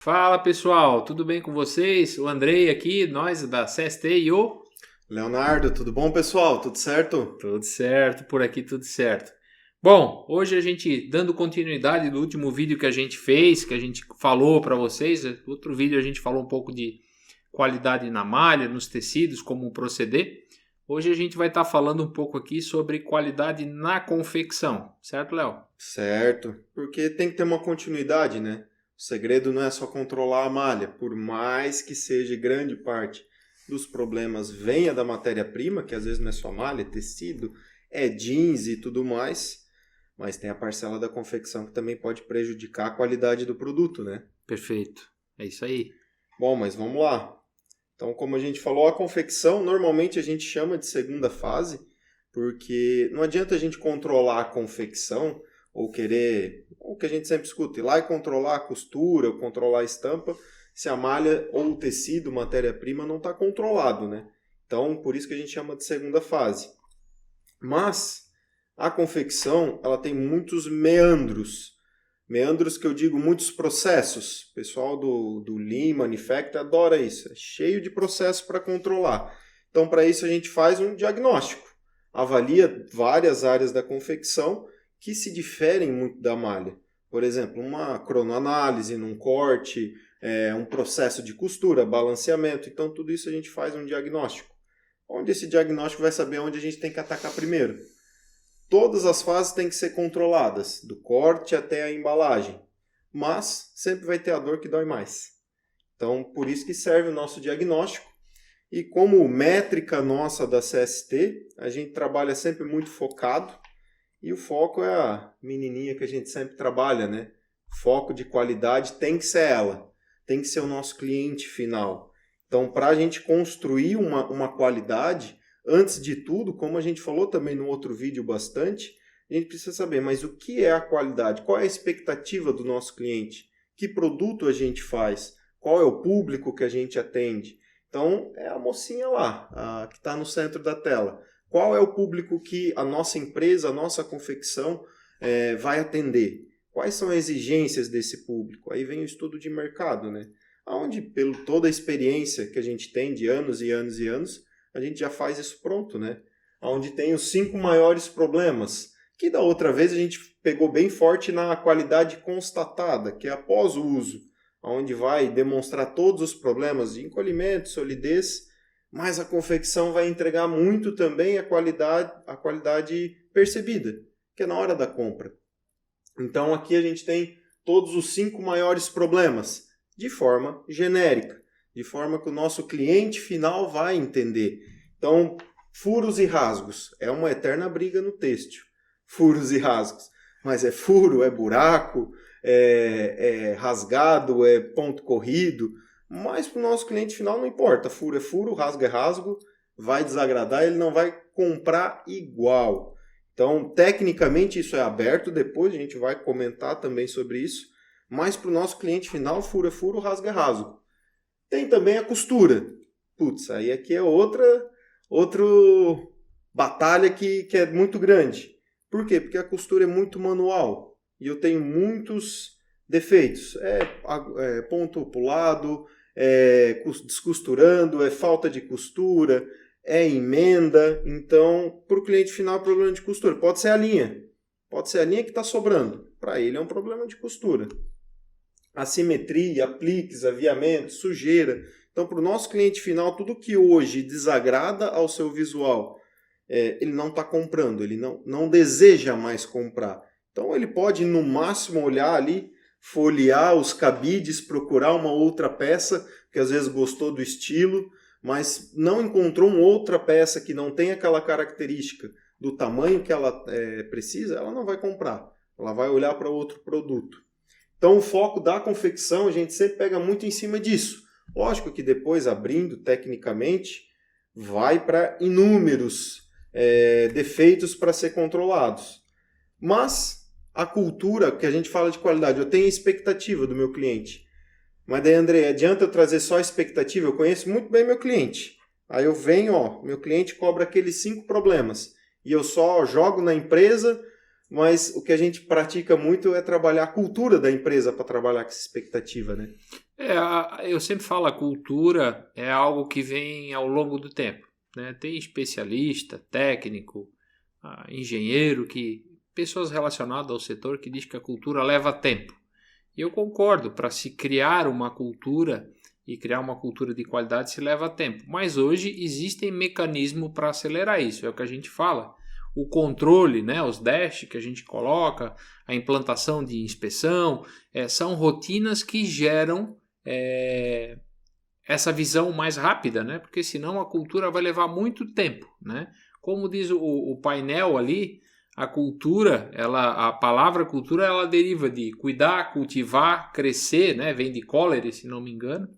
Fala pessoal, tudo bem com vocês? O Andrei aqui, nós da CST e o... Leonardo, tudo bom, pessoal? Tudo certo? Tudo certo, por aqui tudo certo. Bom, hoje a gente dando continuidade do último vídeo que a gente fez, que a gente falou para vocês. Outro vídeo a gente falou um pouco de qualidade na malha, nos tecidos, como proceder. Hoje a gente vai estar falando um pouco aqui sobre qualidade na confecção, certo, Léo? Certo, porque tem que ter uma continuidade, né? O segredo não é só controlar a malha, por mais que seja grande parte dos problemas venha da matéria-prima, que às vezes não é só malha, é tecido, é jeans e tudo mais, mas tem a parcela da confecção que também pode prejudicar a qualidade do produto, né? Perfeito, é isso aí. Bom, mas vamos lá. Então, como a gente falou, a confecção normalmente a gente chama de segunda fase, porque não adianta a gente controlar a confecção ou querer, o que a gente sempre escuta, ir lá e controlar a costura, ou controlar a estampa, se a malha ou o tecido, matéria-prima, não está controlado, né? Então, por isso que a gente chama de segunda fase. Mas a confecção, ela tem muitos meandros. Meandros que eu digo, muitos processos. O pessoal do Lean Manufacturing adora isso. É cheio de processos para controlar. Então, para isso, a gente faz um diagnóstico. Avalia várias áreas da confecção que se diferem muito da malha. Por exemplo, uma cronoanálise num corte, um processo de costura, balanceamento. Então, tudo isso a gente faz um diagnóstico. Onde esse diagnóstico vai saber onde a gente tem que atacar primeiro. Todas as fases têm que ser controladas, do corte até a embalagem. Mas sempre vai ter a dor que dói mais. Então, por isso que serve o nosso diagnóstico. E como métrica nossa da CST, a gente trabalha sempre muito focado. E o foco é a menininha que a gente sempre trabalha, né? Foco de qualidade tem que ser ela. Tem que ser o nosso cliente final. Então, para a gente construir uma qualidade, antes de tudo, como a gente falou também no outro vídeo bastante, a gente precisa saber, mas o que é a qualidade? Qual é a expectativa do nosso cliente? Que produto a gente faz? Qual é o público que a gente atende? Então, é a mocinha lá, que está no centro da tela. Qual é o público que a nossa empresa, a nossa confecção vai atender? Quais são as exigências desse público? Aí vem o estudo de mercado, né? Onde, pela toda a experiência que a gente tem de anos e anos e anos, a gente já faz isso pronto, né? Onde tem os 5 maiores problemas, que da outra vez a gente pegou bem forte na qualidade constatada, que é após o uso, onde vai demonstrar todos os problemas de encolhimento, solidez, mas a confecção vai entregar muito também a qualidade percebida, que é na hora da compra. Então aqui a gente tem todos os 5 maiores problemas, de forma genérica, de forma que o nosso cliente final vai entender. Então, furos e rasgos é uma eterna briga no têxtil. Furos e rasgos. Mas é furo, é buraco, é rasgado, é ponto corrido. Mas para o nosso cliente final não importa. Furo é furo, rasgo é rasgo. Vai desagradar, ele não vai comprar igual. Então, tecnicamente, isso é aberto. Depois a gente vai comentar também sobre isso. Mas para o nosso cliente final, furo é furo, rasgo é rasgo. Tem também a costura. Putz, aí aqui é outra batalha que é muito grande. Por quê? Porque a costura é muito manual. E eu tenho muitos defeitos. É ponto pulado, é descosturando, é falta de costura, é emenda. Então, para o cliente final é problema de costura. Pode ser a linha. Pode ser a linha que está sobrando. Para ele é um problema de costura. Assimetria, apliques, aviamento, sujeira. Então, para o nosso cliente final, tudo que hoje desagrada ao seu visual, ele não está comprando, ele não deseja mais comprar. Então, ele pode, no máximo, olhar ali, folhear os cabides, procurar uma outra peça, que às vezes gostou do estilo, mas não encontrou uma outra peça que não tem aquela característica do tamanho que ela precisa, ela não vai comprar. Ela vai olhar para outro produto. Então, o foco da confecção, a gente sempre pega muito em cima disso. Lógico que depois, abrindo tecnicamente, vai para inúmeros defeitos para ser controlados. Mas a cultura, que a gente fala de qualidade, eu tenho a expectativa do meu cliente. Mas daí, André, adianta eu trazer só a expectativa? Eu conheço muito bem meu cliente. Aí eu venho, meu cliente cobra aqueles 5 problemas. E eu só jogo na empresa, mas o que a gente pratica muito é trabalhar a cultura da empresa para trabalhar com essa expectativa, né? Eu sempre falo, a cultura é algo que vem ao longo do tempo, né? Tem especialista, técnico, engenheiro, pessoas relacionadas ao setor que diz que a cultura leva tempo. E eu concordo, para se criar uma cultura e criar uma cultura de qualidade se leva tempo. Mas hoje existem mecanismos para acelerar isso, é o que a gente fala. O controle, né, os dash que a gente coloca, a implantação de inspeção, são rotinas que geram essa visão mais rápida, né? Porque senão a cultura vai levar muito tempo, né? Como diz o painel ali, a cultura, a palavra cultura, ela deriva de cuidar, cultivar, crescer, né? Vem de cólera, se não me engano.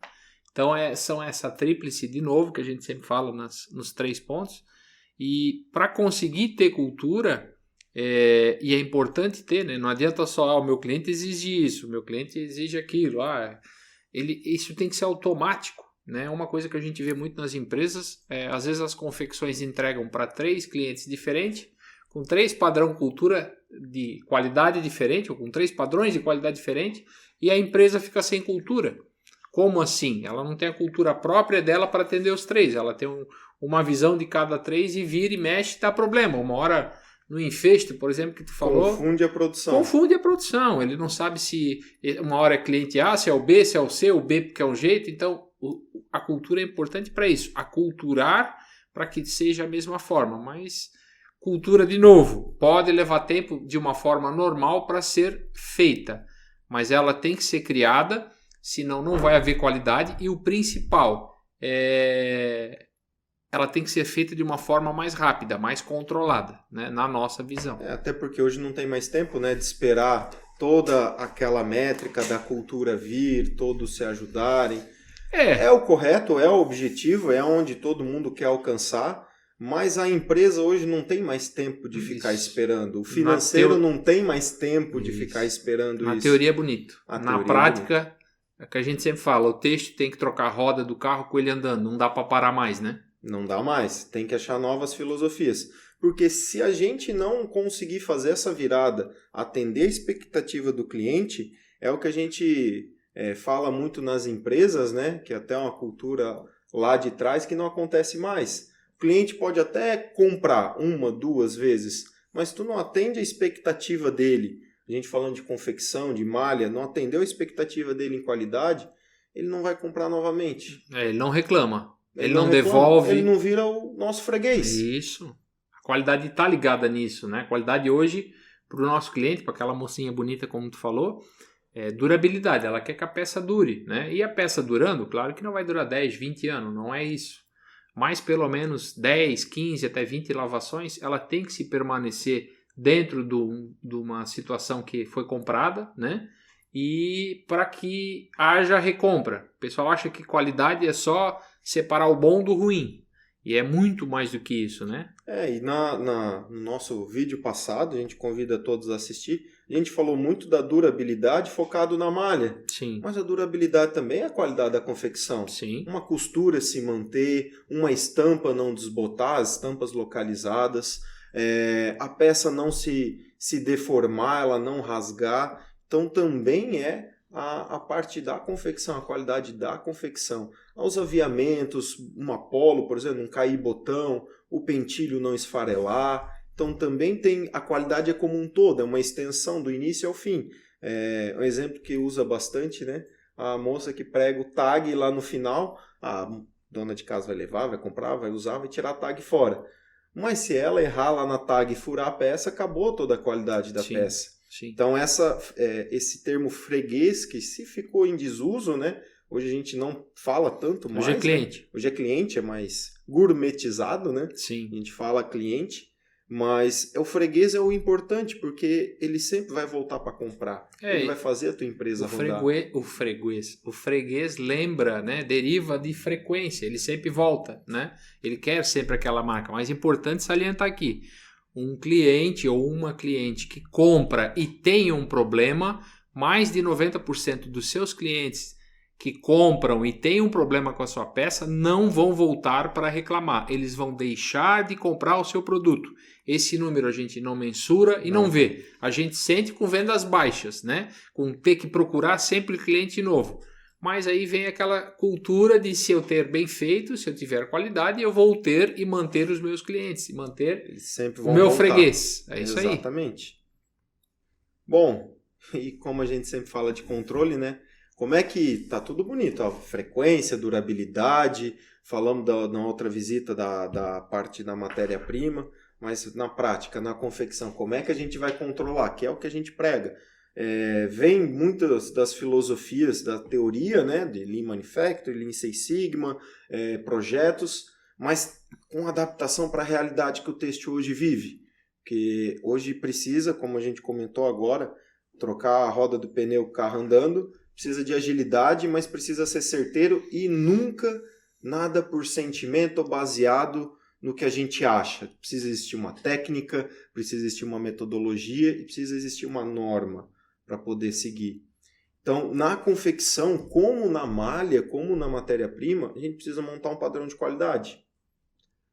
Então são essa tríplice de novo que a gente sempre fala nos 3 pontos. E para conseguir ter cultura, e é importante ter, né? Não adianta só o meu cliente exige isso, o meu cliente exige aquilo. Isso tem que ser automático, né? Uma coisa que a gente vê muito nas empresas, às vezes as confecções entregam para 3 clientes diferentes, com 3 padrões cultura de qualidade diferente, ou com 3 padrões de qualidade diferente, e a empresa fica sem cultura. Como assim? Ela não tem a cultura própria dela para atender os 3, ela tem uma visão de cada 3 e vira e mexe e dá problema. Uma hora no infesto, por exemplo, que tu falou... Confunde a produção. Confunde a produção. Ele não sabe se uma hora é cliente A, se é o B, se é o C, o B porque é um jeito. Então, a cultura é importante para isso. Aculturar para que seja a mesma forma. Mas cultura, de novo, pode levar tempo de uma forma normal para ser feita. Mas ela tem que ser criada, senão não vai haver qualidade. E o principal ela tem que ser feita de uma forma mais rápida, mais controlada, né, na nossa visão. Até porque hoje não tem mais tempo, né, de esperar toda aquela métrica da cultura vir, todos se ajudarem. É o correto, é o objetivo, é onde todo mundo quer alcançar, mas a empresa hoje não tem mais tempo de ficar esperando. O financeiro não tem mais tempo de ficar esperando Na isso. teoria é bonito. Na prática, é que a gente sempre fala, o texto tem que trocar a roda do carro com ele andando, não dá para parar mais, né? Não dá mais, tem que achar novas filosofias. Porque se a gente não conseguir fazer essa virada, atender a expectativa do cliente, é o que a gente fala muito nas empresas, né? Que até é uma cultura lá de trás que não acontece mais. O cliente pode até comprar 1, 2 vezes, mas tu não atende a expectativa dele. A gente falando de confecção, de malha, não atendeu a expectativa dele em qualidade, ele não vai comprar novamente. Ele não reclama. Ele não reclama, devolve. Ele não vira o nosso freguês. Isso. A qualidade está ligada nisso, né? A qualidade hoje, para o nosso cliente, para aquela mocinha bonita, como tu falou, é durabilidade. Ela quer que a peça dure, né? E a peça durando, claro que não vai durar 10, 20 anos, não é isso. Mas pelo menos 10, 15, até 20 lavações, ela tem que se permanecer dentro de uma situação que foi comprada, né? E para que haja recompra. O pessoal acha que qualidade é só separar o bom do ruim. E é muito mais do que isso, né? E no nosso vídeo passado, a gente convida todos a assistir, a gente falou muito da durabilidade focado na malha. Sim. Mas a durabilidade também é a qualidade da confecção. Sim. Uma costura se manter, uma estampa não desbotar, as estampas localizadas, a peça não se deformar, ela não rasgar. Então também é a parte da confecção, a qualidade da confecção. Os aviamentos, uma polo, por exemplo, não cair botão, o pentilho não esfarelar. Então também tem, a qualidade é como um todo, é uma extensão do início ao fim. Um exemplo que usa bastante, né? A moça que prega o tag lá no final, a dona de casa vai levar, vai comprar, vai usar, vai tirar a tag fora. Mas se ela errar lá na tag e furar a peça, acabou toda a qualidade da peça. Sim. Então esse termo freguês, que se ficou em desuso, né? Hoje a gente não fala tanto mais. Hoje é cliente. Né? Hoje é cliente, é mais gourmetizado, né? Sim. A gente fala cliente, mas o freguês é o importante, porque ele sempre vai voltar para comprar. Ele vai fazer a tua empresa rodar. O freguês lembra, né? Deriva de frequência, ele sempre volta, né? Ele quer sempre aquela marca. Mas é importante salientar aqui, um cliente ou uma cliente que compra e tem um problema, mais de 90% dos seus clientes que compram e têm um problema com a sua peça não vão voltar para reclamar. Eles vão deixar de comprar o seu produto. Esse número a gente não mensura e não vê. A gente sente com vendas baixas, né? Com ter que procurar sempre cliente novo. mas aí vem aquela cultura de se eu ter bem feito, se eu tiver qualidade, eu vou ter e manter os meus clientes, e manter Eles sempre o vão meu voltar. freguês. É isso aí. Exatamente. Bom, e como a gente sempre fala de controle, né? Como é que tá tudo bonito, ó, frequência, durabilidade, falamos na outra visita da parte da matéria-prima, mas na prática, na confecção, como é que a gente vai controlar? Que é o que a gente prega. Vem muitas das filosofias da teoria, né, de Lean Manufacturing, Lean Six Sigma, projetos, mas com adaptação para a realidade que o têxtil hoje vive. Porque hoje precisa, como a gente comentou agora, trocar a roda do pneu, o carro andando, precisa de agilidade, mas precisa ser certeiro e nunca nada por sentimento ou baseado no que a gente acha. Precisa existir uma técnica, precisa existir uma metodologia e precisa existir uma norma para poder seguir. Então, na confecção, como na malha, como na matéria-prima, a gente precisa montar um padrão de qualidade.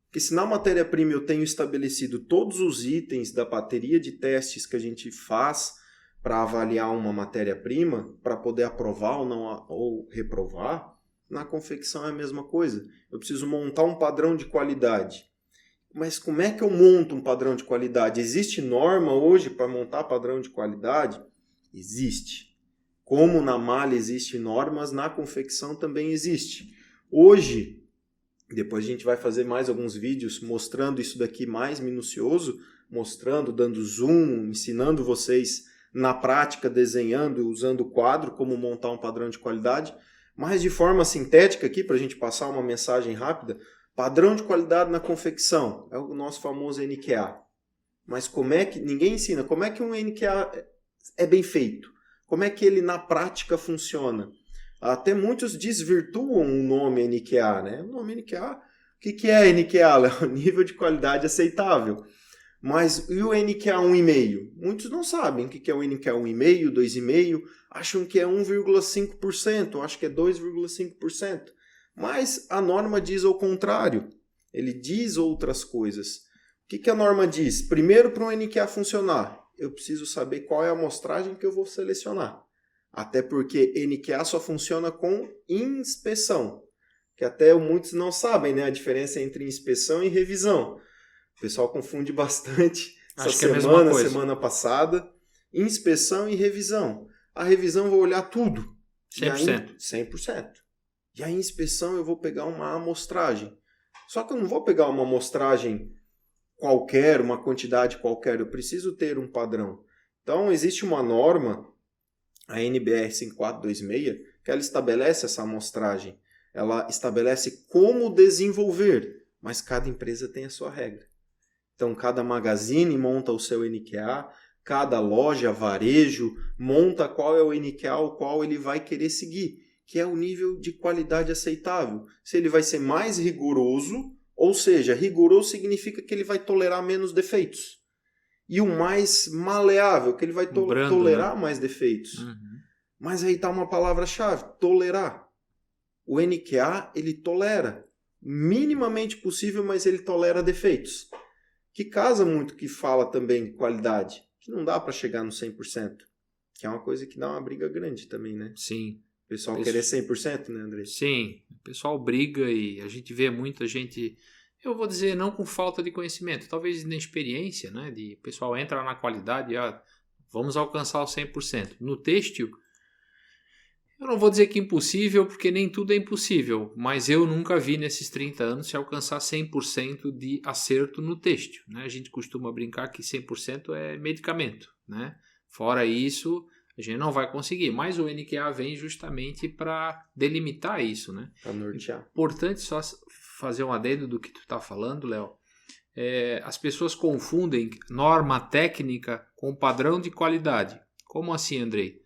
Porque se na matéria-prima eu tenho estabelecido todos os itens da bateria de testes que a gente faz para avaliar uma matéria-prima, para poder aprovar ou não ou reprovar, na confecção é a mesma coisa. Eu preciso montar um padrão de qualidade. Mas como é que eu monto um padrão de qualidade? Existe norma hoje para montar padrão de qualidade? Existe. Como na malha existem normas, na confecção também existe. Hoje, depois a gente vai fazer mais alguns vídeos mostrando isso daqui mais minucioso, mostrando, dando zoom, ensinando vocês na prática, desenhando, usando o quadro, como montar um padrão de qualidade. Mas de forma sintética aqui, para a gente passar uma mensagem rápida, padrão de qualidade na confecção é o nosso famoso NQA. Mas como é que, ninguém ensina, como é que um NQA é bem feito? Como é que ele na prática funciona? Até muitos desvirtuam o nome NQA, né? O nome NQA, o que é NQA? É o nível de qualidade aceitável. Mas e o NQA 1,5? Muitos não sabem o que é o NQA 1,5, 2,5, acham que é 1,5%, acham que é 2,5%. Mas a norma diz o contrário. Ele diz outras coisas. O que a norma diz? Primeiro, para um NQA funcionar, eu preciso saber qual é a amostragem que eu vou selecionar. Até porque NQA só funciona com inspeção. Que até muitos não sabem, né, a diferença entre inspeção e revisão. O pessoal confunde bastante essa semana passada. Inspeção e revisão. A revisão eu vou olhar tudo. 100%. 100%. E a inspeção eu vou pegar uma amostragem. Só que eu não vou pegar uma amostragem qualquer, uma quantidade qualquer. Eu preciso ter um padrão. Então, existe uma norma, a NBR 5426, que ela estabelece essa amostragem. Ela estabelece como desenvolver, mas cada empresa tem a sua regra. Então, cada magazine monta o seu NQA, cada loja, varejo, monta qual é o NQA o qual ele vai querer seguir, que é o nível de qualidade aceitável. Se ele vai ser mais rigoroso, ou seja, rigoroso significa que ele vai tolerar menos defeitos. E o mais maleável, que ele vai tolerar, né, mais defeitos. Uhum. Mas aí está uma palavra-chave, tolerar. O NQA, ele tolera. Minimamente possível, mas ele tolera defeitos. Que casa muito que fala também de qualidade, que não dá para chegar no 100%, que é uma coisa que dá uma briga grande também, né? Sim. O pessoal querer 100%, né, André? Sim, o pessoal briga e a gente vê muita gente, eu vou dizer, não com falta de conhecimento, talvez inexperiência, né? De o pessoal entra na qualidade, vamos alcançar o 100%. No têxtil, eu não vou dizer que é impossível, porque nem tudo é impossível, mas eu nunca vi nesses 30 anos se alcançar 100% de acerto no têxtil, né? A gente costuma brincar que 100% é medicamento, né? Fora isso, a gente não vai conseguir, mas o NQA vem justamente para delimitar isso, né? Para nortear. Importante só fazer um adendo do que tu está falando, Léo. As pessoas confundem norma técnica com padrão de qualidade. Como assim, Andrei?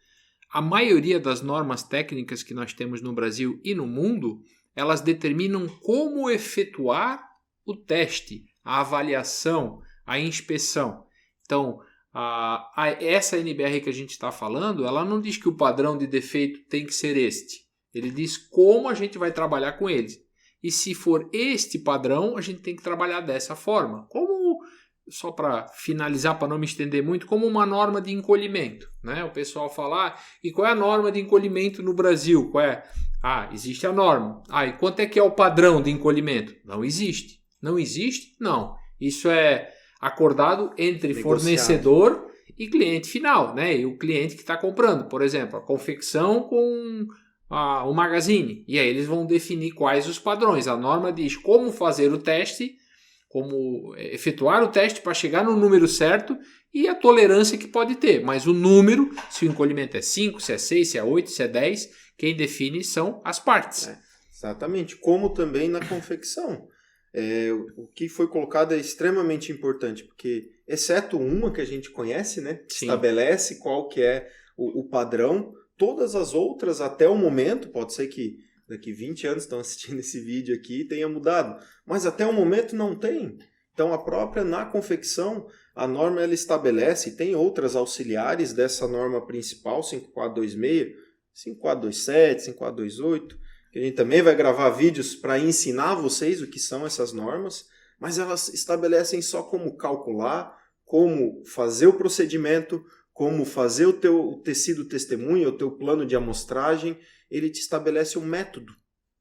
A maioria das normas técnicas que nós temos no Brasil e no mundo, elas determinam como efetuar o teste, a avaliação, a inspeção. Então, essa NBR que a gente está falando, ela não diz que o padrão de defeito tem que ser este. Ele diz como a gente vai trabalhar com ele. E se for este padrão, a gente tem que trabalhar dessa forma. Como só para finalizar, para não me estender muito, como uma norma de encolhimento, né? O pessoal fala, e qual é a norma de encolhimento no Brasil? Qual é? Existe a norma. E quanto é que é o padrão de encolhimento? Não existe. Não existe? Não. Isso é acordado entre fornecedor e cliente final, né? E o cliente que está comprando, por exemplo, a confecção com o magazine. E aí eles vão definir quais os padrões. A norma diz como fazer o teste, como efetuar o teste para chegar no número certo e a tolerância que pode ter. Mas o número, se o encolhimento é 5, se é 6, se é 8, se é 10, quem define são as partes. Exatamente, como também na confecção. O que foi colocado é extremamente importante, porque, exceto uma que a gente conhece, né, estabelece qual que é o padrão, todas as outras, até o momento, pode ser que daqui 20 anos estão assistindo esse vídeo aqui e tenha mudado, mas até o momento não tem. Então, a própria, na confecção, a norma ela estabelece, tem outras auxiliares dessa norma principal, 5426, 5427, 5428, que a gente também vai gravar vídeos para ensinar vocês o que são essas normas, mas elas estabelecem só como calcular, como fazer o procedimento, como fazer o teu tecido testemunha, o teu plano de amostragem. Ele te estabelece um método,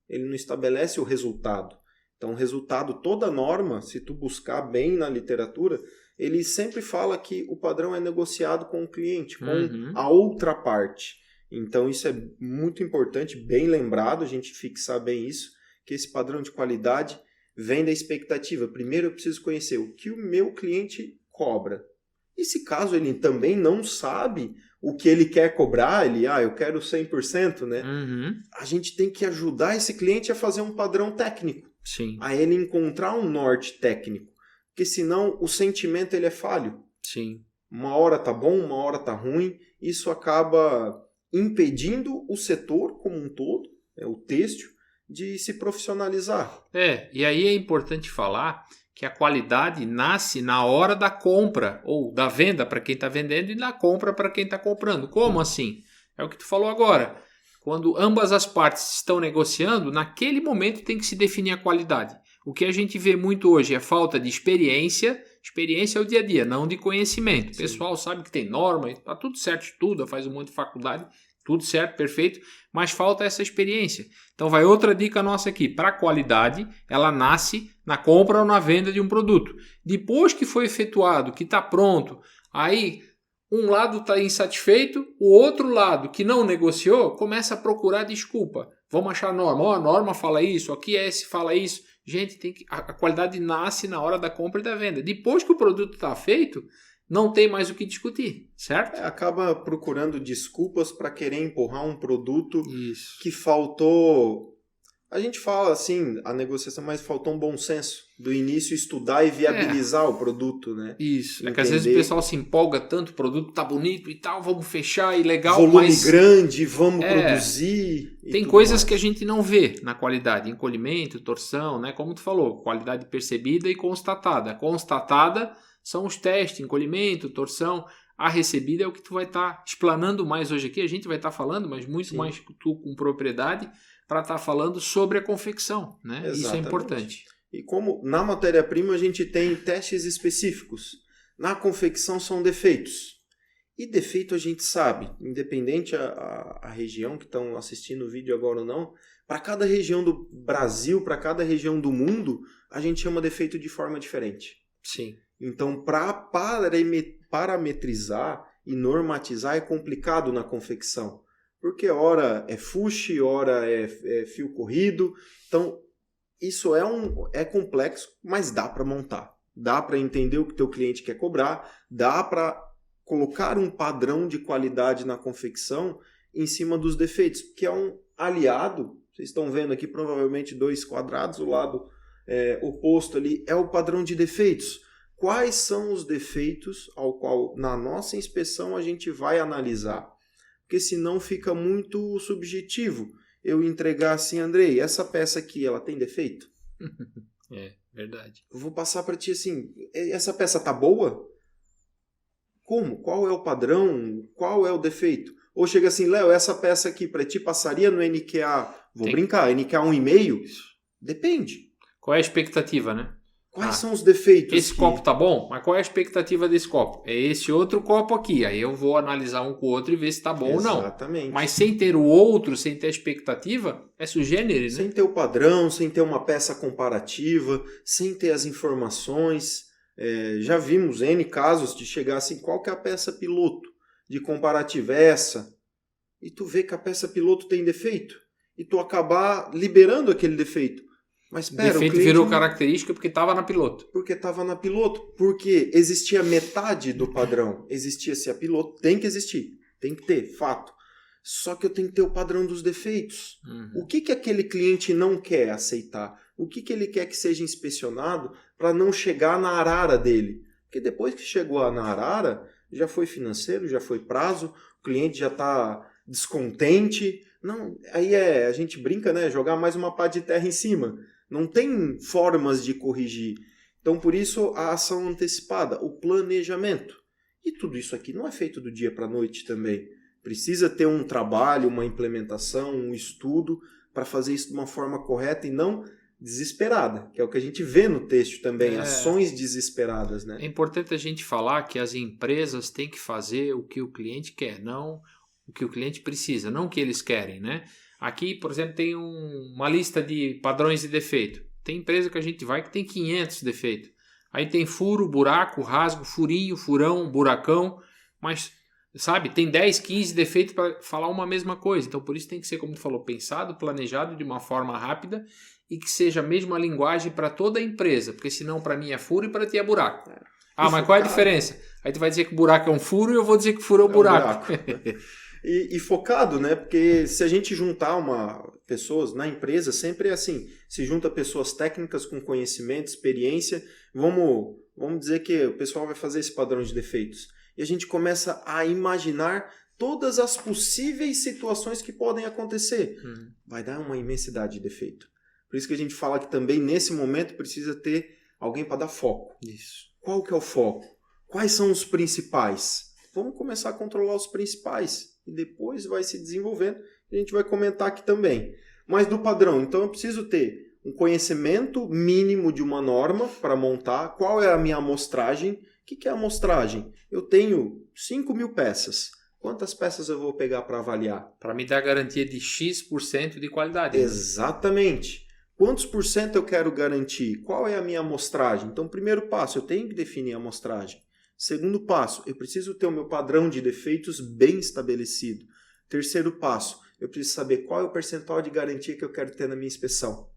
ele não estabelece o resultado. Então, o resultado, toda norma, se tu buscar bem na literatura, ele sempre fala que o padrão é negociado com o cliente, com a outra parte. Então, isso é muito importante, bem lembrado, a gente fixar bem isso, que esse padrão de qualidade vem da expectativa. Primeiro, eu preciso conhecer o que o meu cliente cobra. E se caso ele também não sabe o que ele quer cobrar, eu quero 100%, né? A gente tem que ajudar esse cliente a fazer um padrão técnico. Sim. A ele encontrar um norte técnico. Porque senão o sentimento ele é falho. Sim. Uma hora tá bom, uma hora tá ruim. Isso acaba impedindo o setor como um todo, o têxtil, de se profissionalizar. E aí é importante falar que a qualidade nasce na hora da compra, ou da venda para quem está vendendo e da compra para quem está comprando. Como assim? É o que tu falou agora. Quando ambas as partes estão negociando, naquele momento tem que se definir a qualidade. O que a gente vê muito hoje é falta de experiência. Experiência é o dia a dia, não de conhecimento. O pessoal sabe que tem norma, está tudo certo, estuda, faz um monte de faculdade, tudo certo, perfeito, mas falta essa experiência. Então vai outra dica nossa aqui. Para a qualidade, ela nasce na compra ou na venda de um produto. Depois que foi efetuado, que está pronto, aí um lado está insatisfeito, o outro lado que não negociou começa a procurar desculpa. Vamos achar a norma. A norma fala isso, aqui esse fala isso. Gente, a qualidade nasce na hora da compra e da venda. Depois que o produto está feito, não tem mais o que discutir, certo? Acaba procurando desculpas para querer empurrar um produto que faltou. A gente fala assim, a negociação, mas faltou um bom senso. Do início, estudar e viabilizar o produto, né? Isso. É que às vezes o pessoal se empolga tanto, o produto tá bonito e tal, vamos fechar e legal. Volume grande, vamos produzir. Tem coisas que a gente não vê na qualidade. Encolhimento, torção, né? Como tu falou, qualidade percebida e constatada. Constatada são os testes, encolhimento, torção. A recebida é o que tu vai estar explanando mais hoje aqui. A gente vai estar falando, mas muito mais tu com propriedade, para estar falando sobre a confecção, né? Exatamente. Isso é importante. E como na matéria-prima a gente tem testes específicos, na confecção são defeitos. E defeito a gente sabe, independente a região que estão assistindo o vídeo agora ou não, para cada região do Brasil, para cada região do mundo, a gente chama defeito de forma diferente. Sim. Então, para parametrizar e normatizar é complicado na confecção. Porque hora é fuche, hora é fio corrido. Então, isso é complexo, mas dá para montar. Dá para entender o que teu cliente quer cobrar, dá para colocar um padrão de qualidade na confecção em cima dos defeitos, que é um aliado. Vocês estão vendo aqui provavelmente 2 quadrados, o lado oposto ali é o padrão de defeitos. Quais são os defeitos ao qual na nossa inspeção a gente vai analisar? Porque senão fica muito subjetivo. Eu entregar assim, Andrei, essa peça aqui, ela tem defeito? É, verdade. Eu vou passar para ti assim, essa peça tá boa? Como? Qual é o padrão? Qual é o defeito? Ou chega assim, Léo, essa peça aqui para ti passaria no NQA, brincar, NQA 1,5? Depende. Qual é a expectativa, né? Quais são os defeitos? Esse copo tá bom, mas qual é a expectativa desse copo? É esse outro copo aqui. Aí eu vou analisar um com o outro e ver se tá bom ou não. Exatamente. Mas sem ter o outro, sem ter a expectativa, é sui generis, né? Sem ter o padrão, sem ter uma peça comparativa, sem ter as informações. Já vimos N casos de chegar assim, qual que é a peça piloto de comparativo? É essa. E tu vê que a peça piloto tem defeito. E tu acabar liberando aquele defeito. Mas O defeito virou característica porque estava na piloto. Porque estava na piloto. Porque existia metade do padrão. Existia-se a piloto. Tem que existir. Tem que ter, fato. Só que eu tenho que ter o padrão dos defeitos. O que aquele cliente não quer aceitar? O que ele quer que seja inspecionado para não chegar na arara dele? Porque depois que chegou na arara, já foi financeiro, já foi prazo, o cliente já está descontente. Não, aí a gente brinca, né? Jogar mais uma pá de terra em cima. Não tem formas de corrigir. Então, por isso, a ação antecipada, o planejamento. E tudo isso aqui não é feito do dia para a noite também. Precisa ter um trabalho, uma implementação, um estudo para fazer isso de uma forma correta e não desesperada, que é o que a gente vê no texto também, ações desesperadas, né? É importante a gente falar que as empresas têm que fazer o que o cliente quer, não o que o cliente precisa, não o que eles querem, né? Aqui, por exemplo, tem uma lista de padrões de defeito. Tem empresa que a gente vai que tem 500 defeitos. Aí tem furo, buraco, rasgo, furinho, furão, buracão, mas, sabe, tem 10, 15 defeitos para falar uma mesma coisa. Então, por isso tem que ser, como tu falou, pensado, planejado de uma forma rápida e que seja a mesma linguagem para toda a empresa, porque senão para mim é furo e para ti é buraco. Mas qual é a diferença? Aí tu vai dizer que o buraco é um furo e eu vou dizer que o furo é um buraco. E focado, né? Porque se a gente juntar pessoas na empresa, sempre é assim, se junta pessoas técnicas com conhecimento, experiência, vamos dizer que o pessoal vai fazer esse padrão de defeitos. E a gente começa a imaginar todas as possíveis situações que podem acontecer. Vai dar uma imensidade de defeito. Por isso que a gente fala que também nesse momento precisa ter alguém para dar foco. Isso. Qual que é o foco? Quais são os principais? Vamos começar a controlar os principais. E depois vai se desenvolvendo. A gente vai comentar aqui também. Mas do padrão, então eu preciso ter um conhecimento mínimo de uma norma para montar. Qual é a minha amostragem? O que é a amostragem? Eu tenho 5.000 peças. Quantas peças eu vou pegar para avaliar? Para me dar garantia de X% de qualidade. Exatamente. Quantos por cento eu quero garantir? Qual é a minha amostragem? Então, primeiro passo, eu tenho que definir a amostragem. Segundo passo, eu preciso ter o meu padrão de defeitos bem estabelecido. Terceiro passo, eu preciso saber qual é o percentual de garantia que eu quero ter na minha inspeção.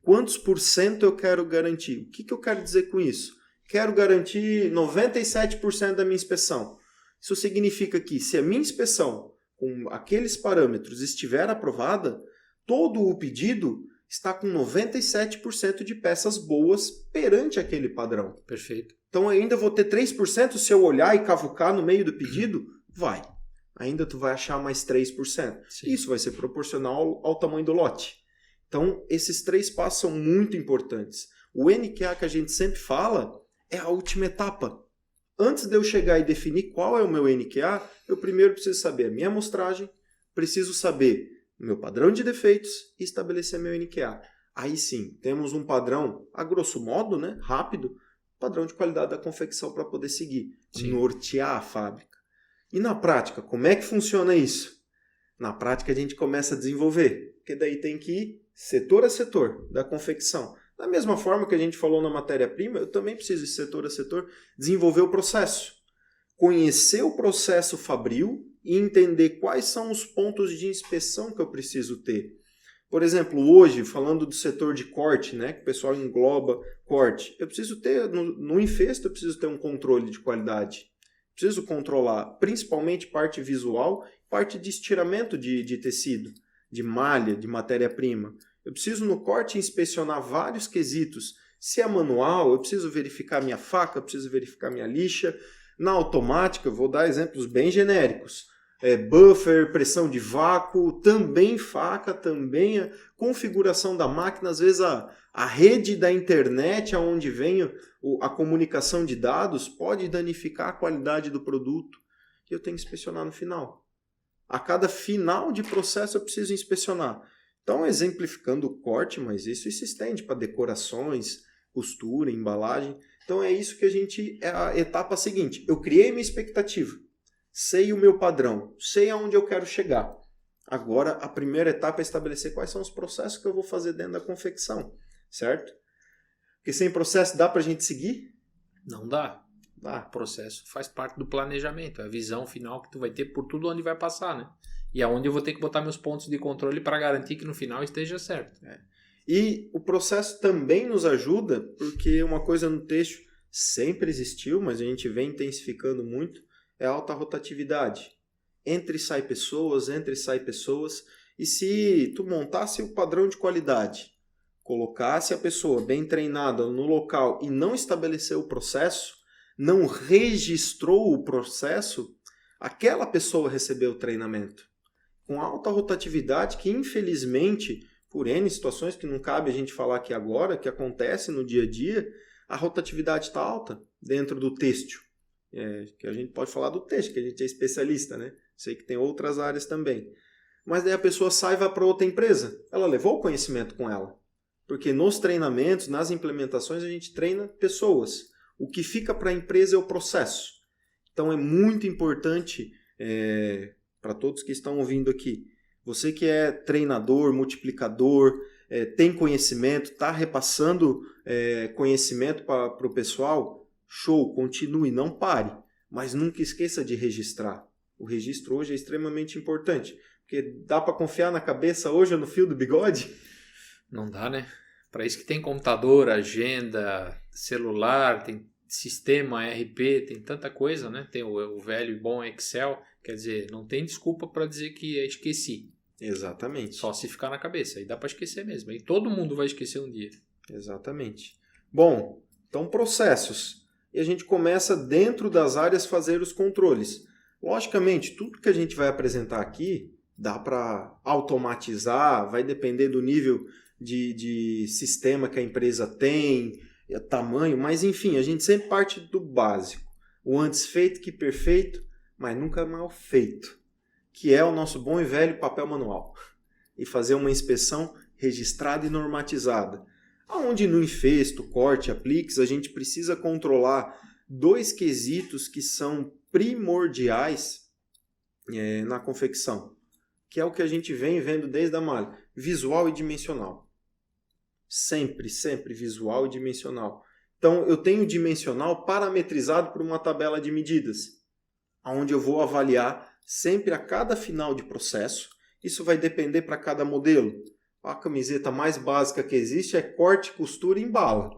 Quantos por cento eu quero garantir? O que eu quero dizer com isso? Quero garantir 97% da minha inspeção. Isso significa que se a minha inspeção com aqueles parâmetros estiver aprovada, todo o pedido está com 97% de peças boas perante aquele padrão. Perfeito. Então eu ainda vou ter 3% se eu olhar e cavucar no meio do pedido? Vai. Ainda tu vai achar mais 3%. Sim. Isso vai ser proporcional ao tamanho do lote. Então esses 3 passos são muito importantes. O NQA que a gente sempre fala é a última etapa. Antes de eu chegar e definir qual é o meu NQA, eu primeiro preciso saber a minha amostragem, preciso saber o meu padrão de defeitos e estabelecer meu NQA. Aí sim, temos um padrão, a grosso modo, né, rápido, padrão de qualidade da confecção para poder seguir, nortear a fábrica. E na prática, como é que funciona isso? Na prática a gente começa a desenvolver, porque daí tem que ir setor a setor da confecção. Da mesma forma que a gente falou na matéria-prima, eu também preciso de setor a setor desenvolver o processo. Conhecer o processo fabril e entender quais são os pontos de inspeção que eu preciso ter. Por exemplo, hoje, falando do setor de corte, né, que o pessoal engloba corte, eu preciso ter, no infesto, eu preciso ter um controle de qualidade. Preciso controlar principalmente parte visual, parte de estiramento de tecido, de malha, de matéria-prima. Eu preciso no corte inspecionar vários quesitos. Se é manual, eu preciso verificar minha faca, eu preciso verificar minha lixa. Na automática, eu vou dar exemplos bem genéricos. Buffer, pressão de vácuo, também faca, também a configuração da máquina, às vezes a rede da internet aonde vem a comunicação de dados pode danificar a qualidade do produto e eu tenho que inspecionar no final. A cada final de processo eu preciso inspecionar. Então, exemplificando o corte, mas isso se estende para decorações, costura, embalagem. Então é isso que é a etapa seguinte. Eu criei minha expectativa, sei o meu padrão, sei aonde eu quero chegar. Agora a primeira etapa é estabelecer quais são os processos que eu vou fazer dentro da confecção, certo? Porque sem processo dá para a gente seguir? Não dá. Dá. O processo faz parte do planejamento, é a visão final que tu vai ter por tudo onde vai passar, né? E aonde eu vou ter que botar meus pontos de controle para garantir que no final esteja certo. E o processo também nos ajuda, porque uma coisa no texto sempre existiu, mas a gente vem intensificando muito, é a alta rotatividade. Entra e sai pessoas, e se tu montasse o padrão de qualidade, colocasse a pessoa bem treinada no local e não estabeleceu o processo, não registrou o processo, aquela pessoa recebeu o treinamento. Com alta rotatividade, que infelizmente, por N situações que não cabe a gente falar aqui agora, que acontece no dia a dia, a rotatividade está alta dentro do têxtil. Que a gente pode falar do têxtil, que a gente é especialista, né? Sei que tem outras áreas também. Mas daí a pessoa sai e vai para outra empresa. Ela levou o conhecimento com ela. Porque nos treinamentos, nas implementações, a gente treina pessoas. O que fica para a empresa é o processo. Então é muito importante, para todos que estão ouvindo aqui, você que é treinador, multiplicador, tem conhecimento, está repassando conhecimento para o pessoal, show, continue, não pare. Mas nunca esqueça de registrar. O registro hoje é extremamente importante. Porque dá para confiar na cabeça hoje ou no fio do bigode? Não dá, né? Para isso que tem computador, agenda, celular, tem sistema, RP, tem tanta coisa, né? Tem o velho e bom Excel. Quer dizer, não tem desculpa para dizer que esqueci. Exatamente. Só se ficar na cabeça. Aí dá para esquecer mesmo. E todo mundo vai esquecer um dia. Exatamente. Bom, então processos. E a gente começa dentro das áreas fazer os controles. Logicamente, tudo que a gente vai apresentar aqui dá para automatizar, vai depender do nível de sistema que a empresa tem, tamanho, mas enfim, a gente sempre parte do básico. O antes feito que perfeito, mas nunca mal feito, que é o nosso bom e velho papel manual. E fazer uma inspeção registrada e normatizada. Onde no infesto, corte, apliques, a gente precisa controlar dois quesitos que são primordiais na confecção, que é o que a gente vem vendo desde a malha, visual e dimensional. Sempre, sempre visual e dimensional. Então, eu tenho dimensional parametrizado por uma tabela de medidas, onde eu vou avaliar sempre a cada final de processo. Isso vai depender para cada modelo. A camiseta mais básica que existe é corte, costura e embala.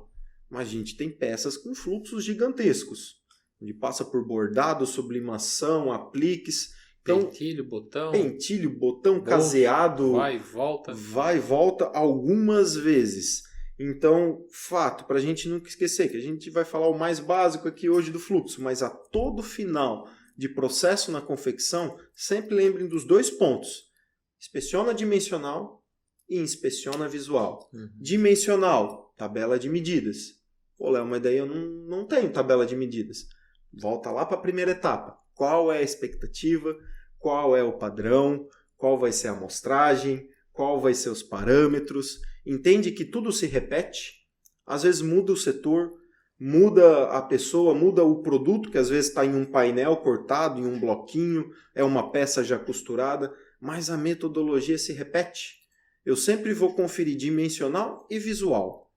Mas a gente tem peças com fluxos gigantescos, onde passa por bordado, sublimação, apliques. Então, pentilho, botão, caseado, vai e volta algumas vezes. Então, fato, para a gente nunca esquecer, que a gente vai falar o mais básico aqui hoje do fluxo, mas a todo final de processo na confecção, sempre lembrem dos dois pontos. Inspeciona dimensional e inspeciona visual. Dimensional, tabela de medidas. Pô, Léo, mas daí eu não tenho tabela de medidas. Volta lá para a primeira etapa. Qual é a expectativa? Qual é o padrão? Qual vai ser a amostragem? Qual vai ser os parâmetros? Entende que tudo se repete? Às vezes muda o setor, muda a pessoa, muda o produto, que às vezes está em um painel cortado, em um bloquinho, é uma peça já costurada, mas a metodologia se repete. Eu sempre vou conferir dimensional e visual.